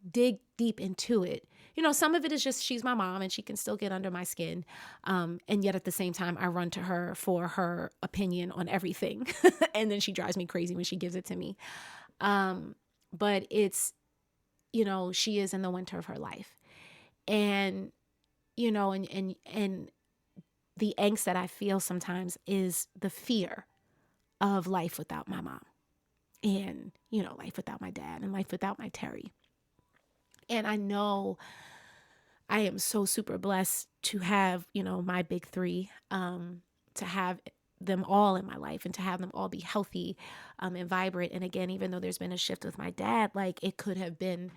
dig deep into it, some of it is just she's my mom and she can still get under my skin. And yet at the same time, I run to her for her opinion on everything. And then she drives me crazy when she gives it to me. But it's, she is in the winter of her life. And, and the angst that I feel sometimes is the fear of life without my mom, and, life without my dad, and life without my Terry. And I know I am so super blessed to have, my big three, to have them all in my life and to have them all be healthy, and vibrant. And again, even though there's been a shift with my dad, like it could have been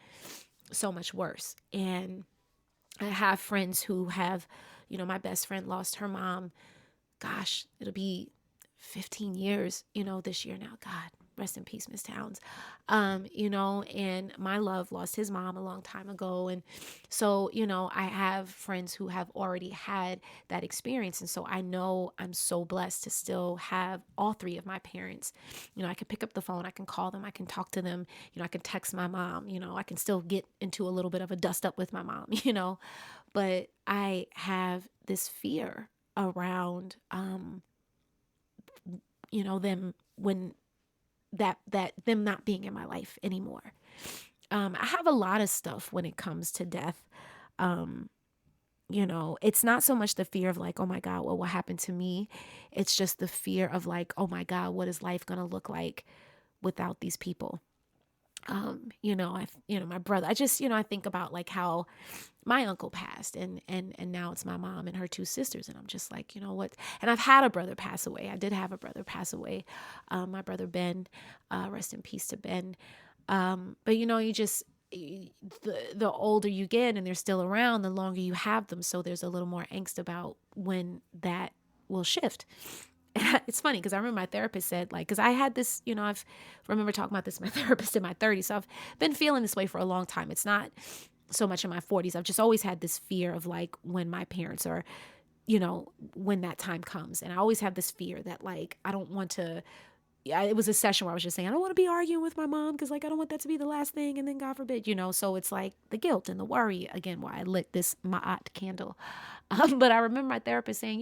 so much worse. And I have friends who have, my best friend lost her mom. Gosh, it'll be 15 years, this year now. God, rest in peace, Miss Towns. And my love lost his mom a long time ago. And so, I have friends who have already had that experience. And so I know I'm so blessed to still have all three of my parents. I can pick up the phone, I can call them, I can talk to them, I can text my mom, I can still get into a little bit of a dust up with my mom, but I have this fear around, them when that them not being in my life anymore. I have a lot of stuff when it comes to death. Um, it's not so much the fear of like, oh my God, what will happen to me? It's just the fear of like, oh my God, what is life going to look like without these people? My brother, I think about like how my uncle passed and now it's my mom and her two sisters. And I'm just like, what? And I've had a brother pass away. I did have a brother pass away. My brother, Ben, rest in peace to Ben. But you just, the older you get and they're still around, the longer you have them. So there's a little more angst about when that will shift. It's funny because I remember my therapist said, like, because I had this, I've remember talking about this with my therapist in my 30s. So I've been feeling this way for a long time. It's not so much in my 40s. I've just always had this fear of like when my parents are, when that time comes. And I always have this fear that like, I don't want to, it was a session where I was just saying, I don't want to be arguing with my mom because like, I don't want that to be the last thing. And then God forbid, so it's like the guilt and the worry, again, why I lit this Ma'at candle. But I remember my therapist saying,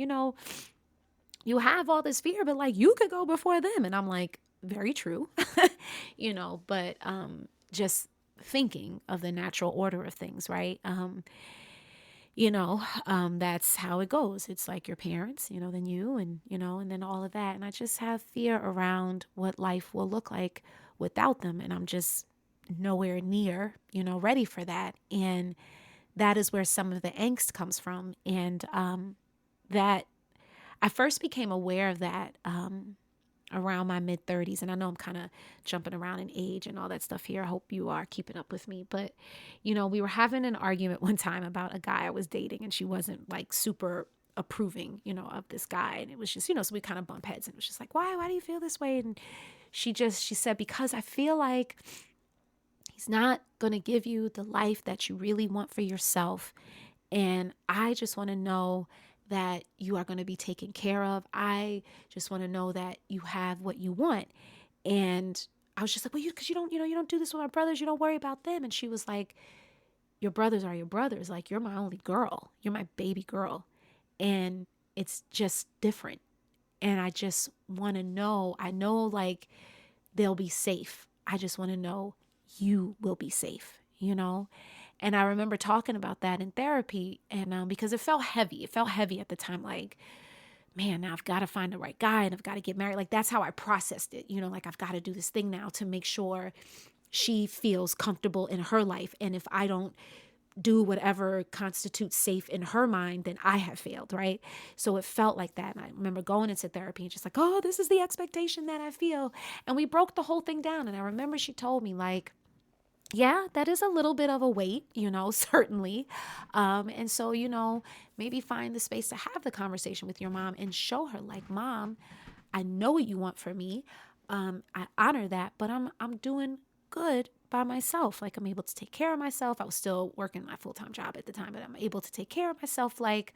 you have all this fear, but like you could go before them. And I'm like, very true, but just thinking of the natural order of things, right? That's how it goes. It's like your parents, then you, and then all of that. And I just have fear around what life will look like without them. And I'm just nowhere near, ready for that. And that is where some of the angst comes from. And that I first became aware of that around my mid 30s. And I know I'm kind of jumping around in age and all that stuff here. I hope you are keeping up with me. But, we were having an argument one time about a guy I was dating, and she wasn't like super approving, of this guy. And it was just, so we kind of bump heads, and it was just like, why do you feel this way? And she said, because I feel like he's not going to give you the life that you really want for yourself. And I just want to know that you are going to be taken care of. I just want to know that you have what you want. And I was just like, well, because you don't do this with my brothers. You don't worry about them. And she was like, your brothers are your brothers. Like, you're my only girl. You're my baby girl. And it's just different. And I just want to know, I know like they'll be safe. I just want to know you will be safe, And I remember talking about that in therapy, and because it felt heavy. It felt heavy at the time, like, man, now I've got to find the right guy and I've got to get married. Like, that's how I processed it, like I've got to do this thing now to make sure she feels comfortable in her life. And if I don't do whatever constitutes safe in her mind, then I have failed, right? So it felt like that. And I remember going into therapy and just like, oh, this is the expectation that I feel. And we broke the whole thing down. And I remember she told me like, yeah, that is a little bit of a weight, certainly. And so, maybe find the space to have the conversation with your mom and show her like, Mom, I know what you want from me. I honor that, but I'm doing good by myself. Like, I'm able to take care of myself. I was still working my full-time job at the time, but I'm able to take care of myself. Like,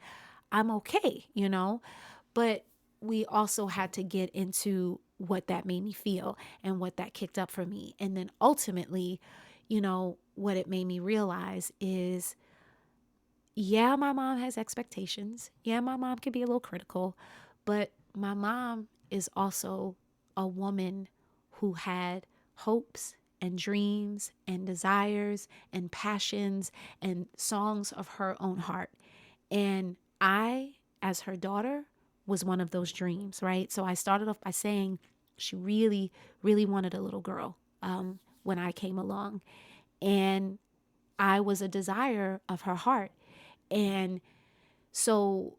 I'm okay, but we also had to get into what that made me feel and what that kicked up for me. And then ultimately, what it made me realize is, yeah, my mom has expectations. Yeah, my mom can be a little critical, but my mom is also a woman who had hopes and dreams and desires and passions and songs of her own heart. And I, as her daughter, was one of those dreams, right? So I started off by saying she really, really wanted a little girl when I came along. And I was a desire of her heart. And so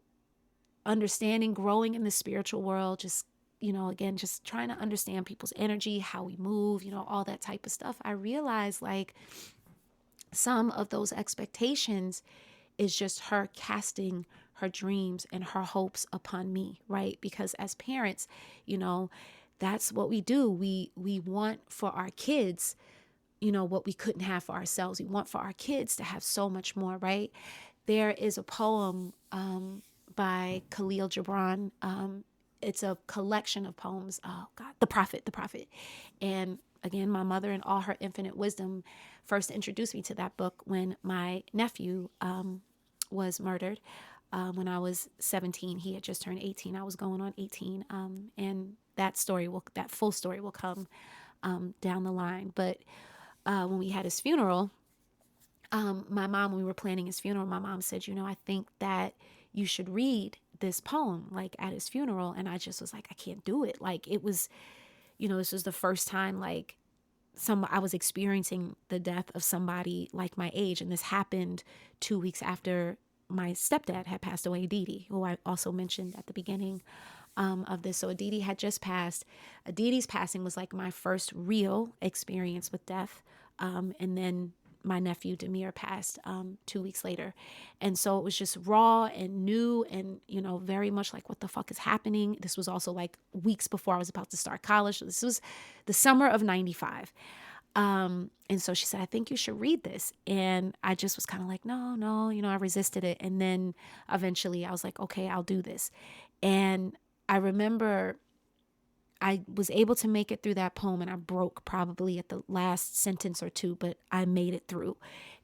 understanding, growing in the spiritual world, just, again, just trying to understand people's energy, how we move, all that type of stuff. I realized like some of those expectations is just her casting her dreams and her hopes upon me, right? Because as parents, that's what we do. We want for our kids, what we couldn't have for ourselves. We want for our kids to have so much more, right? There is a poem by Khalil Gibran. It's a collection of poems. Oh God, The Prophet. And again, my mother in all her infinite wisdom first introduced me to that book when my nephew was murdered. When I was 17, he had just turned 18. I was going on 18. And that full story will come down the line. But when we had his funeral, my mom, when we were planning his funeral, my mom said, I think that you should read this poem like at his funeral. And I just was like, I can't do it. Like it was, this was the first time like I was experiencing the death of somebody like my age. And this happened 2 weeks after my stepdad had passed away, Dee, who I also mentioned at the beginning of this. So Aditi had just passed. Aditi's passing was like my first real experience with death. And then my nephew Demir passed 2 weeks later. And so it was just raw and new and, very much like what the fuck is happening. This was also like weeks before I was about to start college. So this was the summer of 95. And so she said, I think you should read this. And I just was kind of like, no, I resisted it. And then eventually I was like, okay, I'll do this. And I remember I was able to make it through that poem, and I broke probably at the last sentence or two, but I made it through.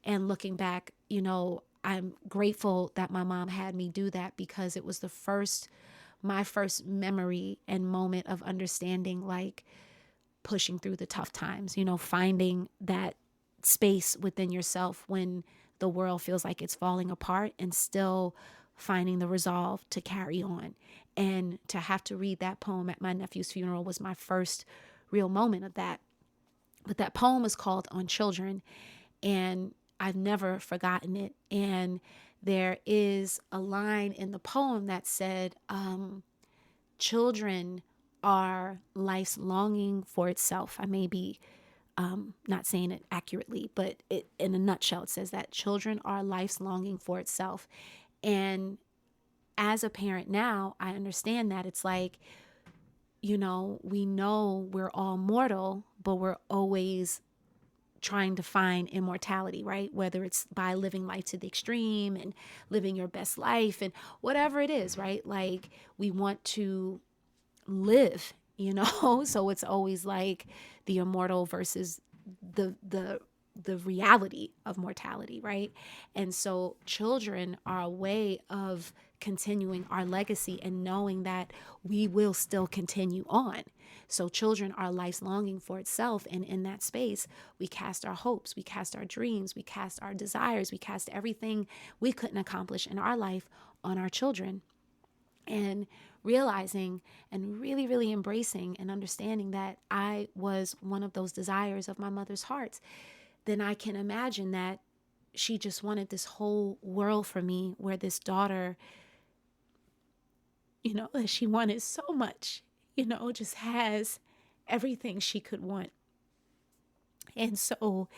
And looking back, I'm grateful that my mom had me do that, because it was my first memory and moment of understanding, like pushing through the tough times, finding that space within yourself when the world feels like it's falling apart, and still finding the resolve to carry on. And to have to read that poem at my nephew's funeral was my first real moment of that. But that poem is called On Children, and I've never forgotten it. And there is a line in the poem that said, children are life's longing for itself. I may be not saying it accurately, but in a nutshell, it says that children are life's longing for itself. And as a parent now, I understand that it's like, we know we're all mortal, but we're always trying to find immortality, right? Whether it's by living life to the extreme and living your best life and whatever it is, right? Like we want to live, so it's always like the immortal versus the reality of mortality, right? And so children are a way of continuing our legacy and knowing that we will still continue on. So children are life's longing for itself. And in that space, we cast our hopes, we cast our dreams, we cast our desires, we cast everything we couldn't accomplish in our life on our children. And realizing and really, really embracing and understanding that I was one of those desires of my mother's heart, then I can imagine that she just wanted this whole world for me, where this daughter, that she wanted so much, just has everything she could want. And so,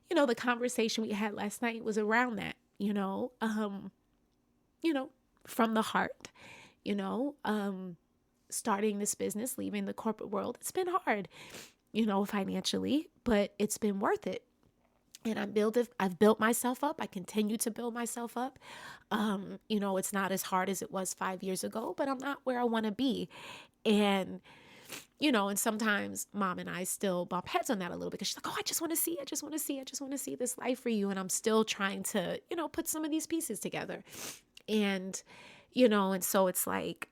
the conversation we had last night was around that, from the heart, starting this business, leaving the corporate world. It's been hard, financially, but it's been worth it. And I've built myself up. I continue to build myself up. It's not as hard as it was 5 years ago, but I'm not where I want to be. And, and sometimes mom and I still bump heads on that a little bit, because she's like, oh, I just want to see this life for you. And I'm still trying to, put some of these pieces together. And, and so it's like,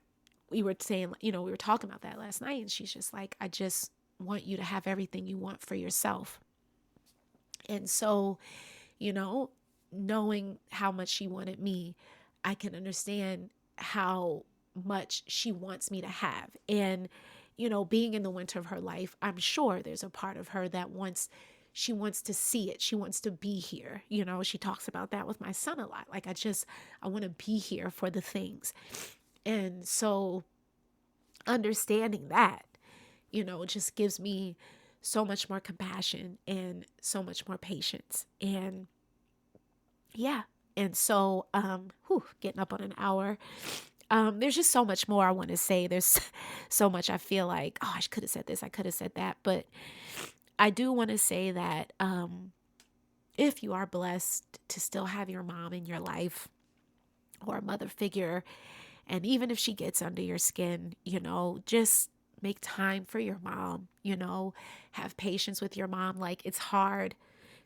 we were saying, we were talking about that last night, and she's just like, I just want you to have everything you want for yourself. And so, knowing how much she wanted me, I can understand how much she wants me to have. And, being in the winter of her life, I'm sure there's a part of her that she wants to see it. She wants to be here. She talks about that with my son a lot. Like, I want to be here for the things. And so understanding that, just gives me so much more compassion and so much more patience. And yeah. And so, getting up on an hour. There's just so much more I want to say. There's so much I feel like, oh, I could have said this, I could have said that. But I do want to say that if you are blessed to still have your mom in your life, or a mother figure, and even if she gets under your skin, just make time for your mom, have patience with your mom. Like, it's hard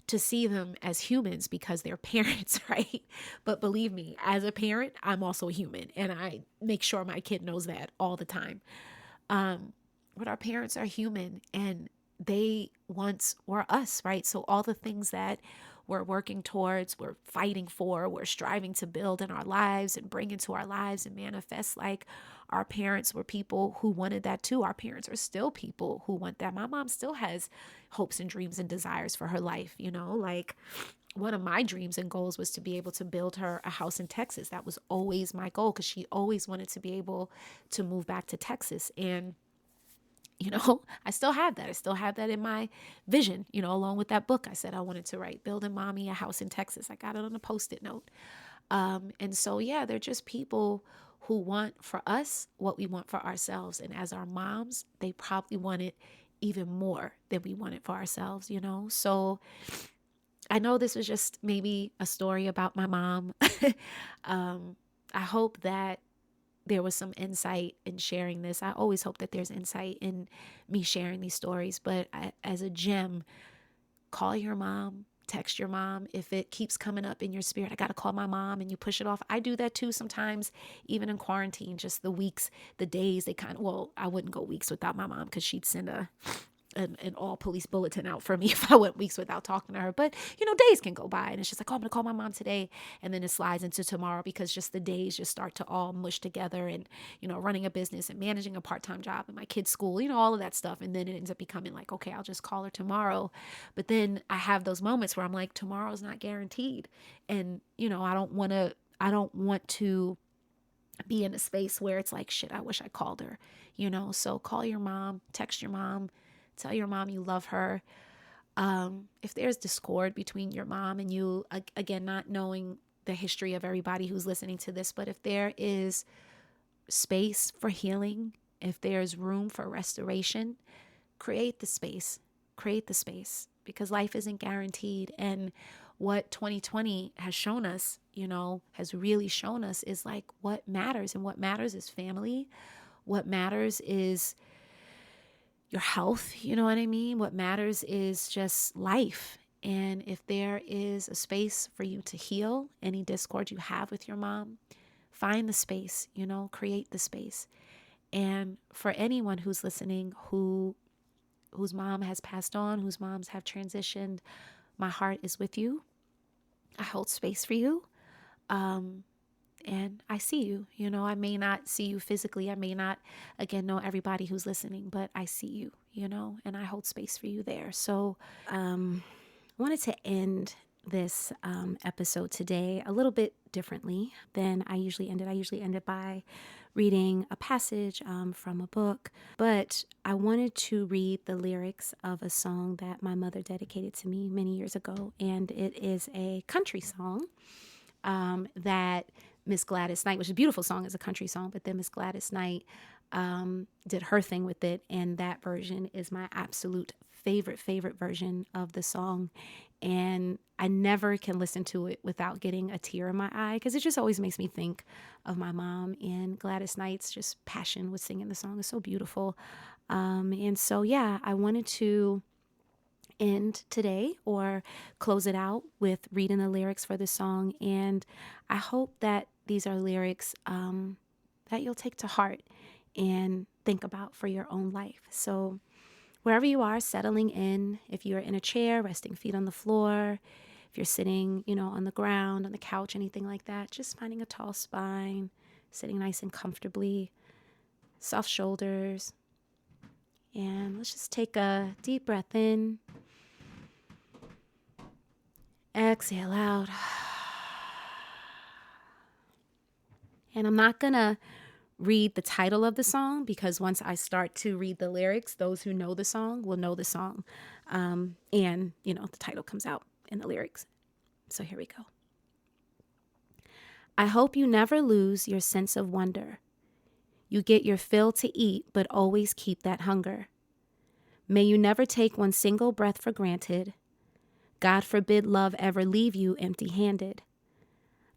to see them as humans because they're parents, right? But believe me, as a parent, I'm also human, and I make sure my kid knows that all the time. But our parents are human, and they once were us, right? So all the things that we're working towards, we're fighting for, we're striving to build in our lives and bring into our lives and manifest, like our parents were people who wanted that too. Our parents are still people who want that. My mom still has hopes and dreams and desires for her life, like one of my dreams and goals was to be able to build her a house in Texas. That was always my goal because she always wanted to be able to move back to Texas. And I still have that. I still have that in my vision, along with that book I said I wanted to write, Building Mommy a House in Texas. I got it on a Post-it note. And so, yeah, they're just people who want for us what we want for ourselves. And as our moms, they probably want it even more than we want it for ourselves. So I know this was just maybe a story about my mom. I hope that there was some insight in sharing this. I always hope that there's insight in me sharing these stories, but as a gem, call your mom, text your mom. If it keeps coming up in your spirit, I got to call my mom, and you push it off. I do that too sometimes, even in quarantine, just the weeks, the days, I wouldn't go weeks without my mom because she'd send an all police bulletin out for me if I went weeks without talking to her. But, days can go by and it's just like, oh, I'm going to call my mom today. And then it slides into tomorrow because just the days just start to all mush together and, running a business and managing a part-time job and my kids' school, all of that stuff. And then it ends up becoming like, okay, I'll just call her tomorrow. But then I have those moments where I'm like, tomorrow's not guaranteed. And, I don't want to be in a space where it's like, shit, I wish I called her, So call your mom, text your mom, tell your mom you love her. If there's discord between your mom and you, again, not knowing the history of everybody who's listening to this, but if there is space for healing, if there's room for restoration, create the space. Create the space because life isn't guaranteed. And what 2020 has shown us, has really shown us is like what matters. And what matters is family. What matters is your health, you know what I mean? What matters is just life. And if there is a space for you to heal any discord you have with your mom, find the space, create the space. And for anyone who's listening whose mom has passed on, whose moms have transitioned, my heart is with you. I hold space for you. And I see you, I may not see you physically. I may not, again, know everybody who's listening, but I see you, and I hold space for you there. So I wanted to end this episode today a little bit differently than I usually end it. I usually end it by reading a passage from a book, but I wanted to read the lyrics of a song that my mother dedicated to me many years ago, and it is a country song that Miss Gladys Knight, which is a beautiful song, is a country song, but then Miss Gladys Knight did her thing with it, and that version is my absolute favorite version of the song. And I never can listen to it without getting a tear in my eye because it just always makes me think of my mom, and Gladys Knight's just passion with singing the song is so beautiful. And so, yeah, I wanted to end today or close it out with reading the lyrics for the song. And I hope that these are lyrics that you'll take to heart and think about for your own life. So wherever you are, settling in, if you're in a chair, resting feet on the floor, if you're sitting, on the ground, on the couch, anything like that, just finding a tall spine, sitting nice and comfortably, soft shoulders. And let's just take a deep breath in. Exhale out. And I'm not going to read the title of the song because once I start to read the lyrics, those who know the song will know the song. And, the title comes out in the lyrics. So here we go. I hope you never lose your sense of wonder. You get your fill to eat, but always keep that hunger. May you never take one single breath for granted. God forbid love ever leave you empty-handed.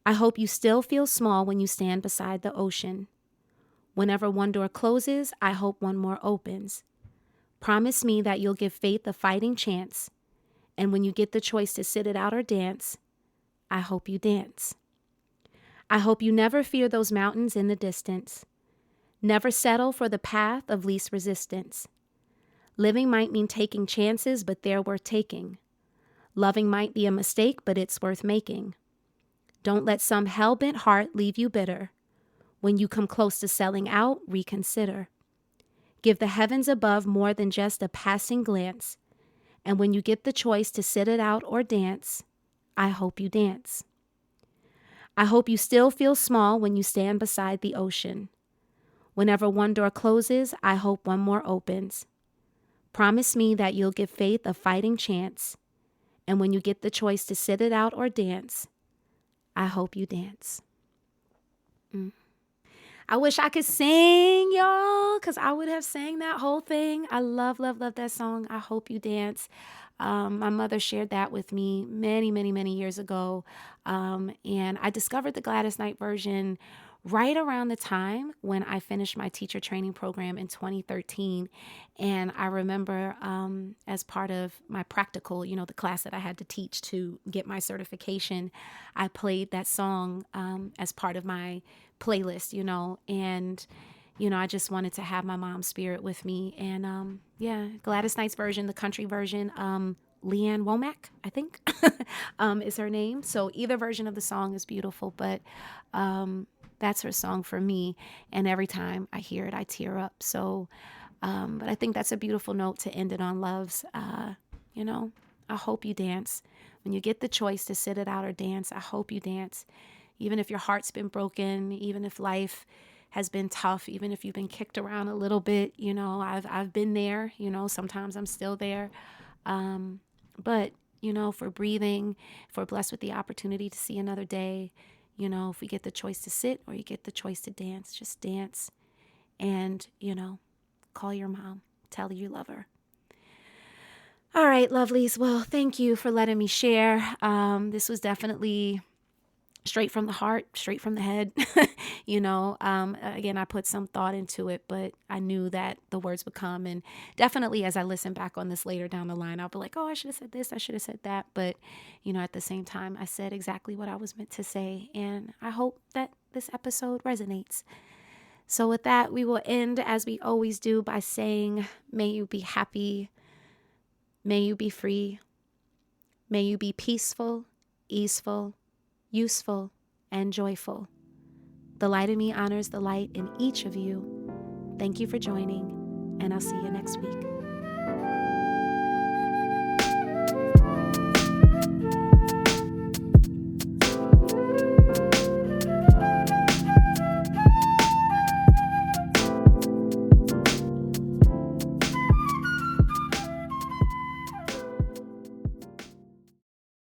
I hope you still feel small when you stand beside the ocean. Whenever one door closes, I hope one more opens. Promise me that you'll give faith a fighting chance. And when you get the choice to sit it out or dance, I hope you dance. I hope you never fear those mountains in the distance. Never settle for the path of least resistance. Living might mean taking chances, but they're worth taking. Loving might be a mistake, but it's worth making. Don't let some hell-bent heart leave you bitter. When you come close to selling out, reconsider. Give the heavens above more than just a passing glance. And when you get the choice to sit it out or dance, I hope you dance. I hope you still feel small when you stand beside the ocean. Whenever one door closes, I hope one more opens. Promise me that you'll give faith a fighting chance. And when you get the choice to sit it out or dance, I hope you dance. I wish I could sing, y'all, because I would have sang that whole thing. I love, love, love that song. I hope you dance. My mother shared that with me many, many, many years ago. And I discovered the Gladys Knight version right around the time when I finished my teacher training program in 2013. And I remember as part of my practical, the class that I had to teach to get my certification, I played that song as part of my playlist, and I just wanted to have my mom's spirit with me. And Gladys Knight's version, the country version, Leanne Womack, I think, is her name. So either version of the song is beautiful, but that's her song for me. And every time I hear it, I tear up. So, but I think that's a beautiful note to end it on, loves. I hope you dance. When you get the choice to sit it out or dance, I hope you dance. Even if your heart's been broken, even if life has been tough, even if you've been kicked around a little bit, I've been there, sometimes I'm still there. But, if we're breathing, if we're blessed with the opportunity to see another day, if we get the choice to sit or you get the choice to dance, just dance and, call your mom, tell her you love her. All right, lovelies. Well, thank you for letting me share. This was definitely straight from the heart, straight from the head. Again, I put some thought into it, but I knew that the words would come. And definitely as I listen back on this later down the line, I'll be like, oh, I should have said this, I should have said that. But, at the same time, I said exactly what I was meant to say. And I hope that this episode resonates. So with that, we will end as we always do by saying, may you be happy, may you be free, may you be peaceful, easeful, useful, and joyful. The light in me honors the light in each of you. Thank you for joining, and I'll see you next week.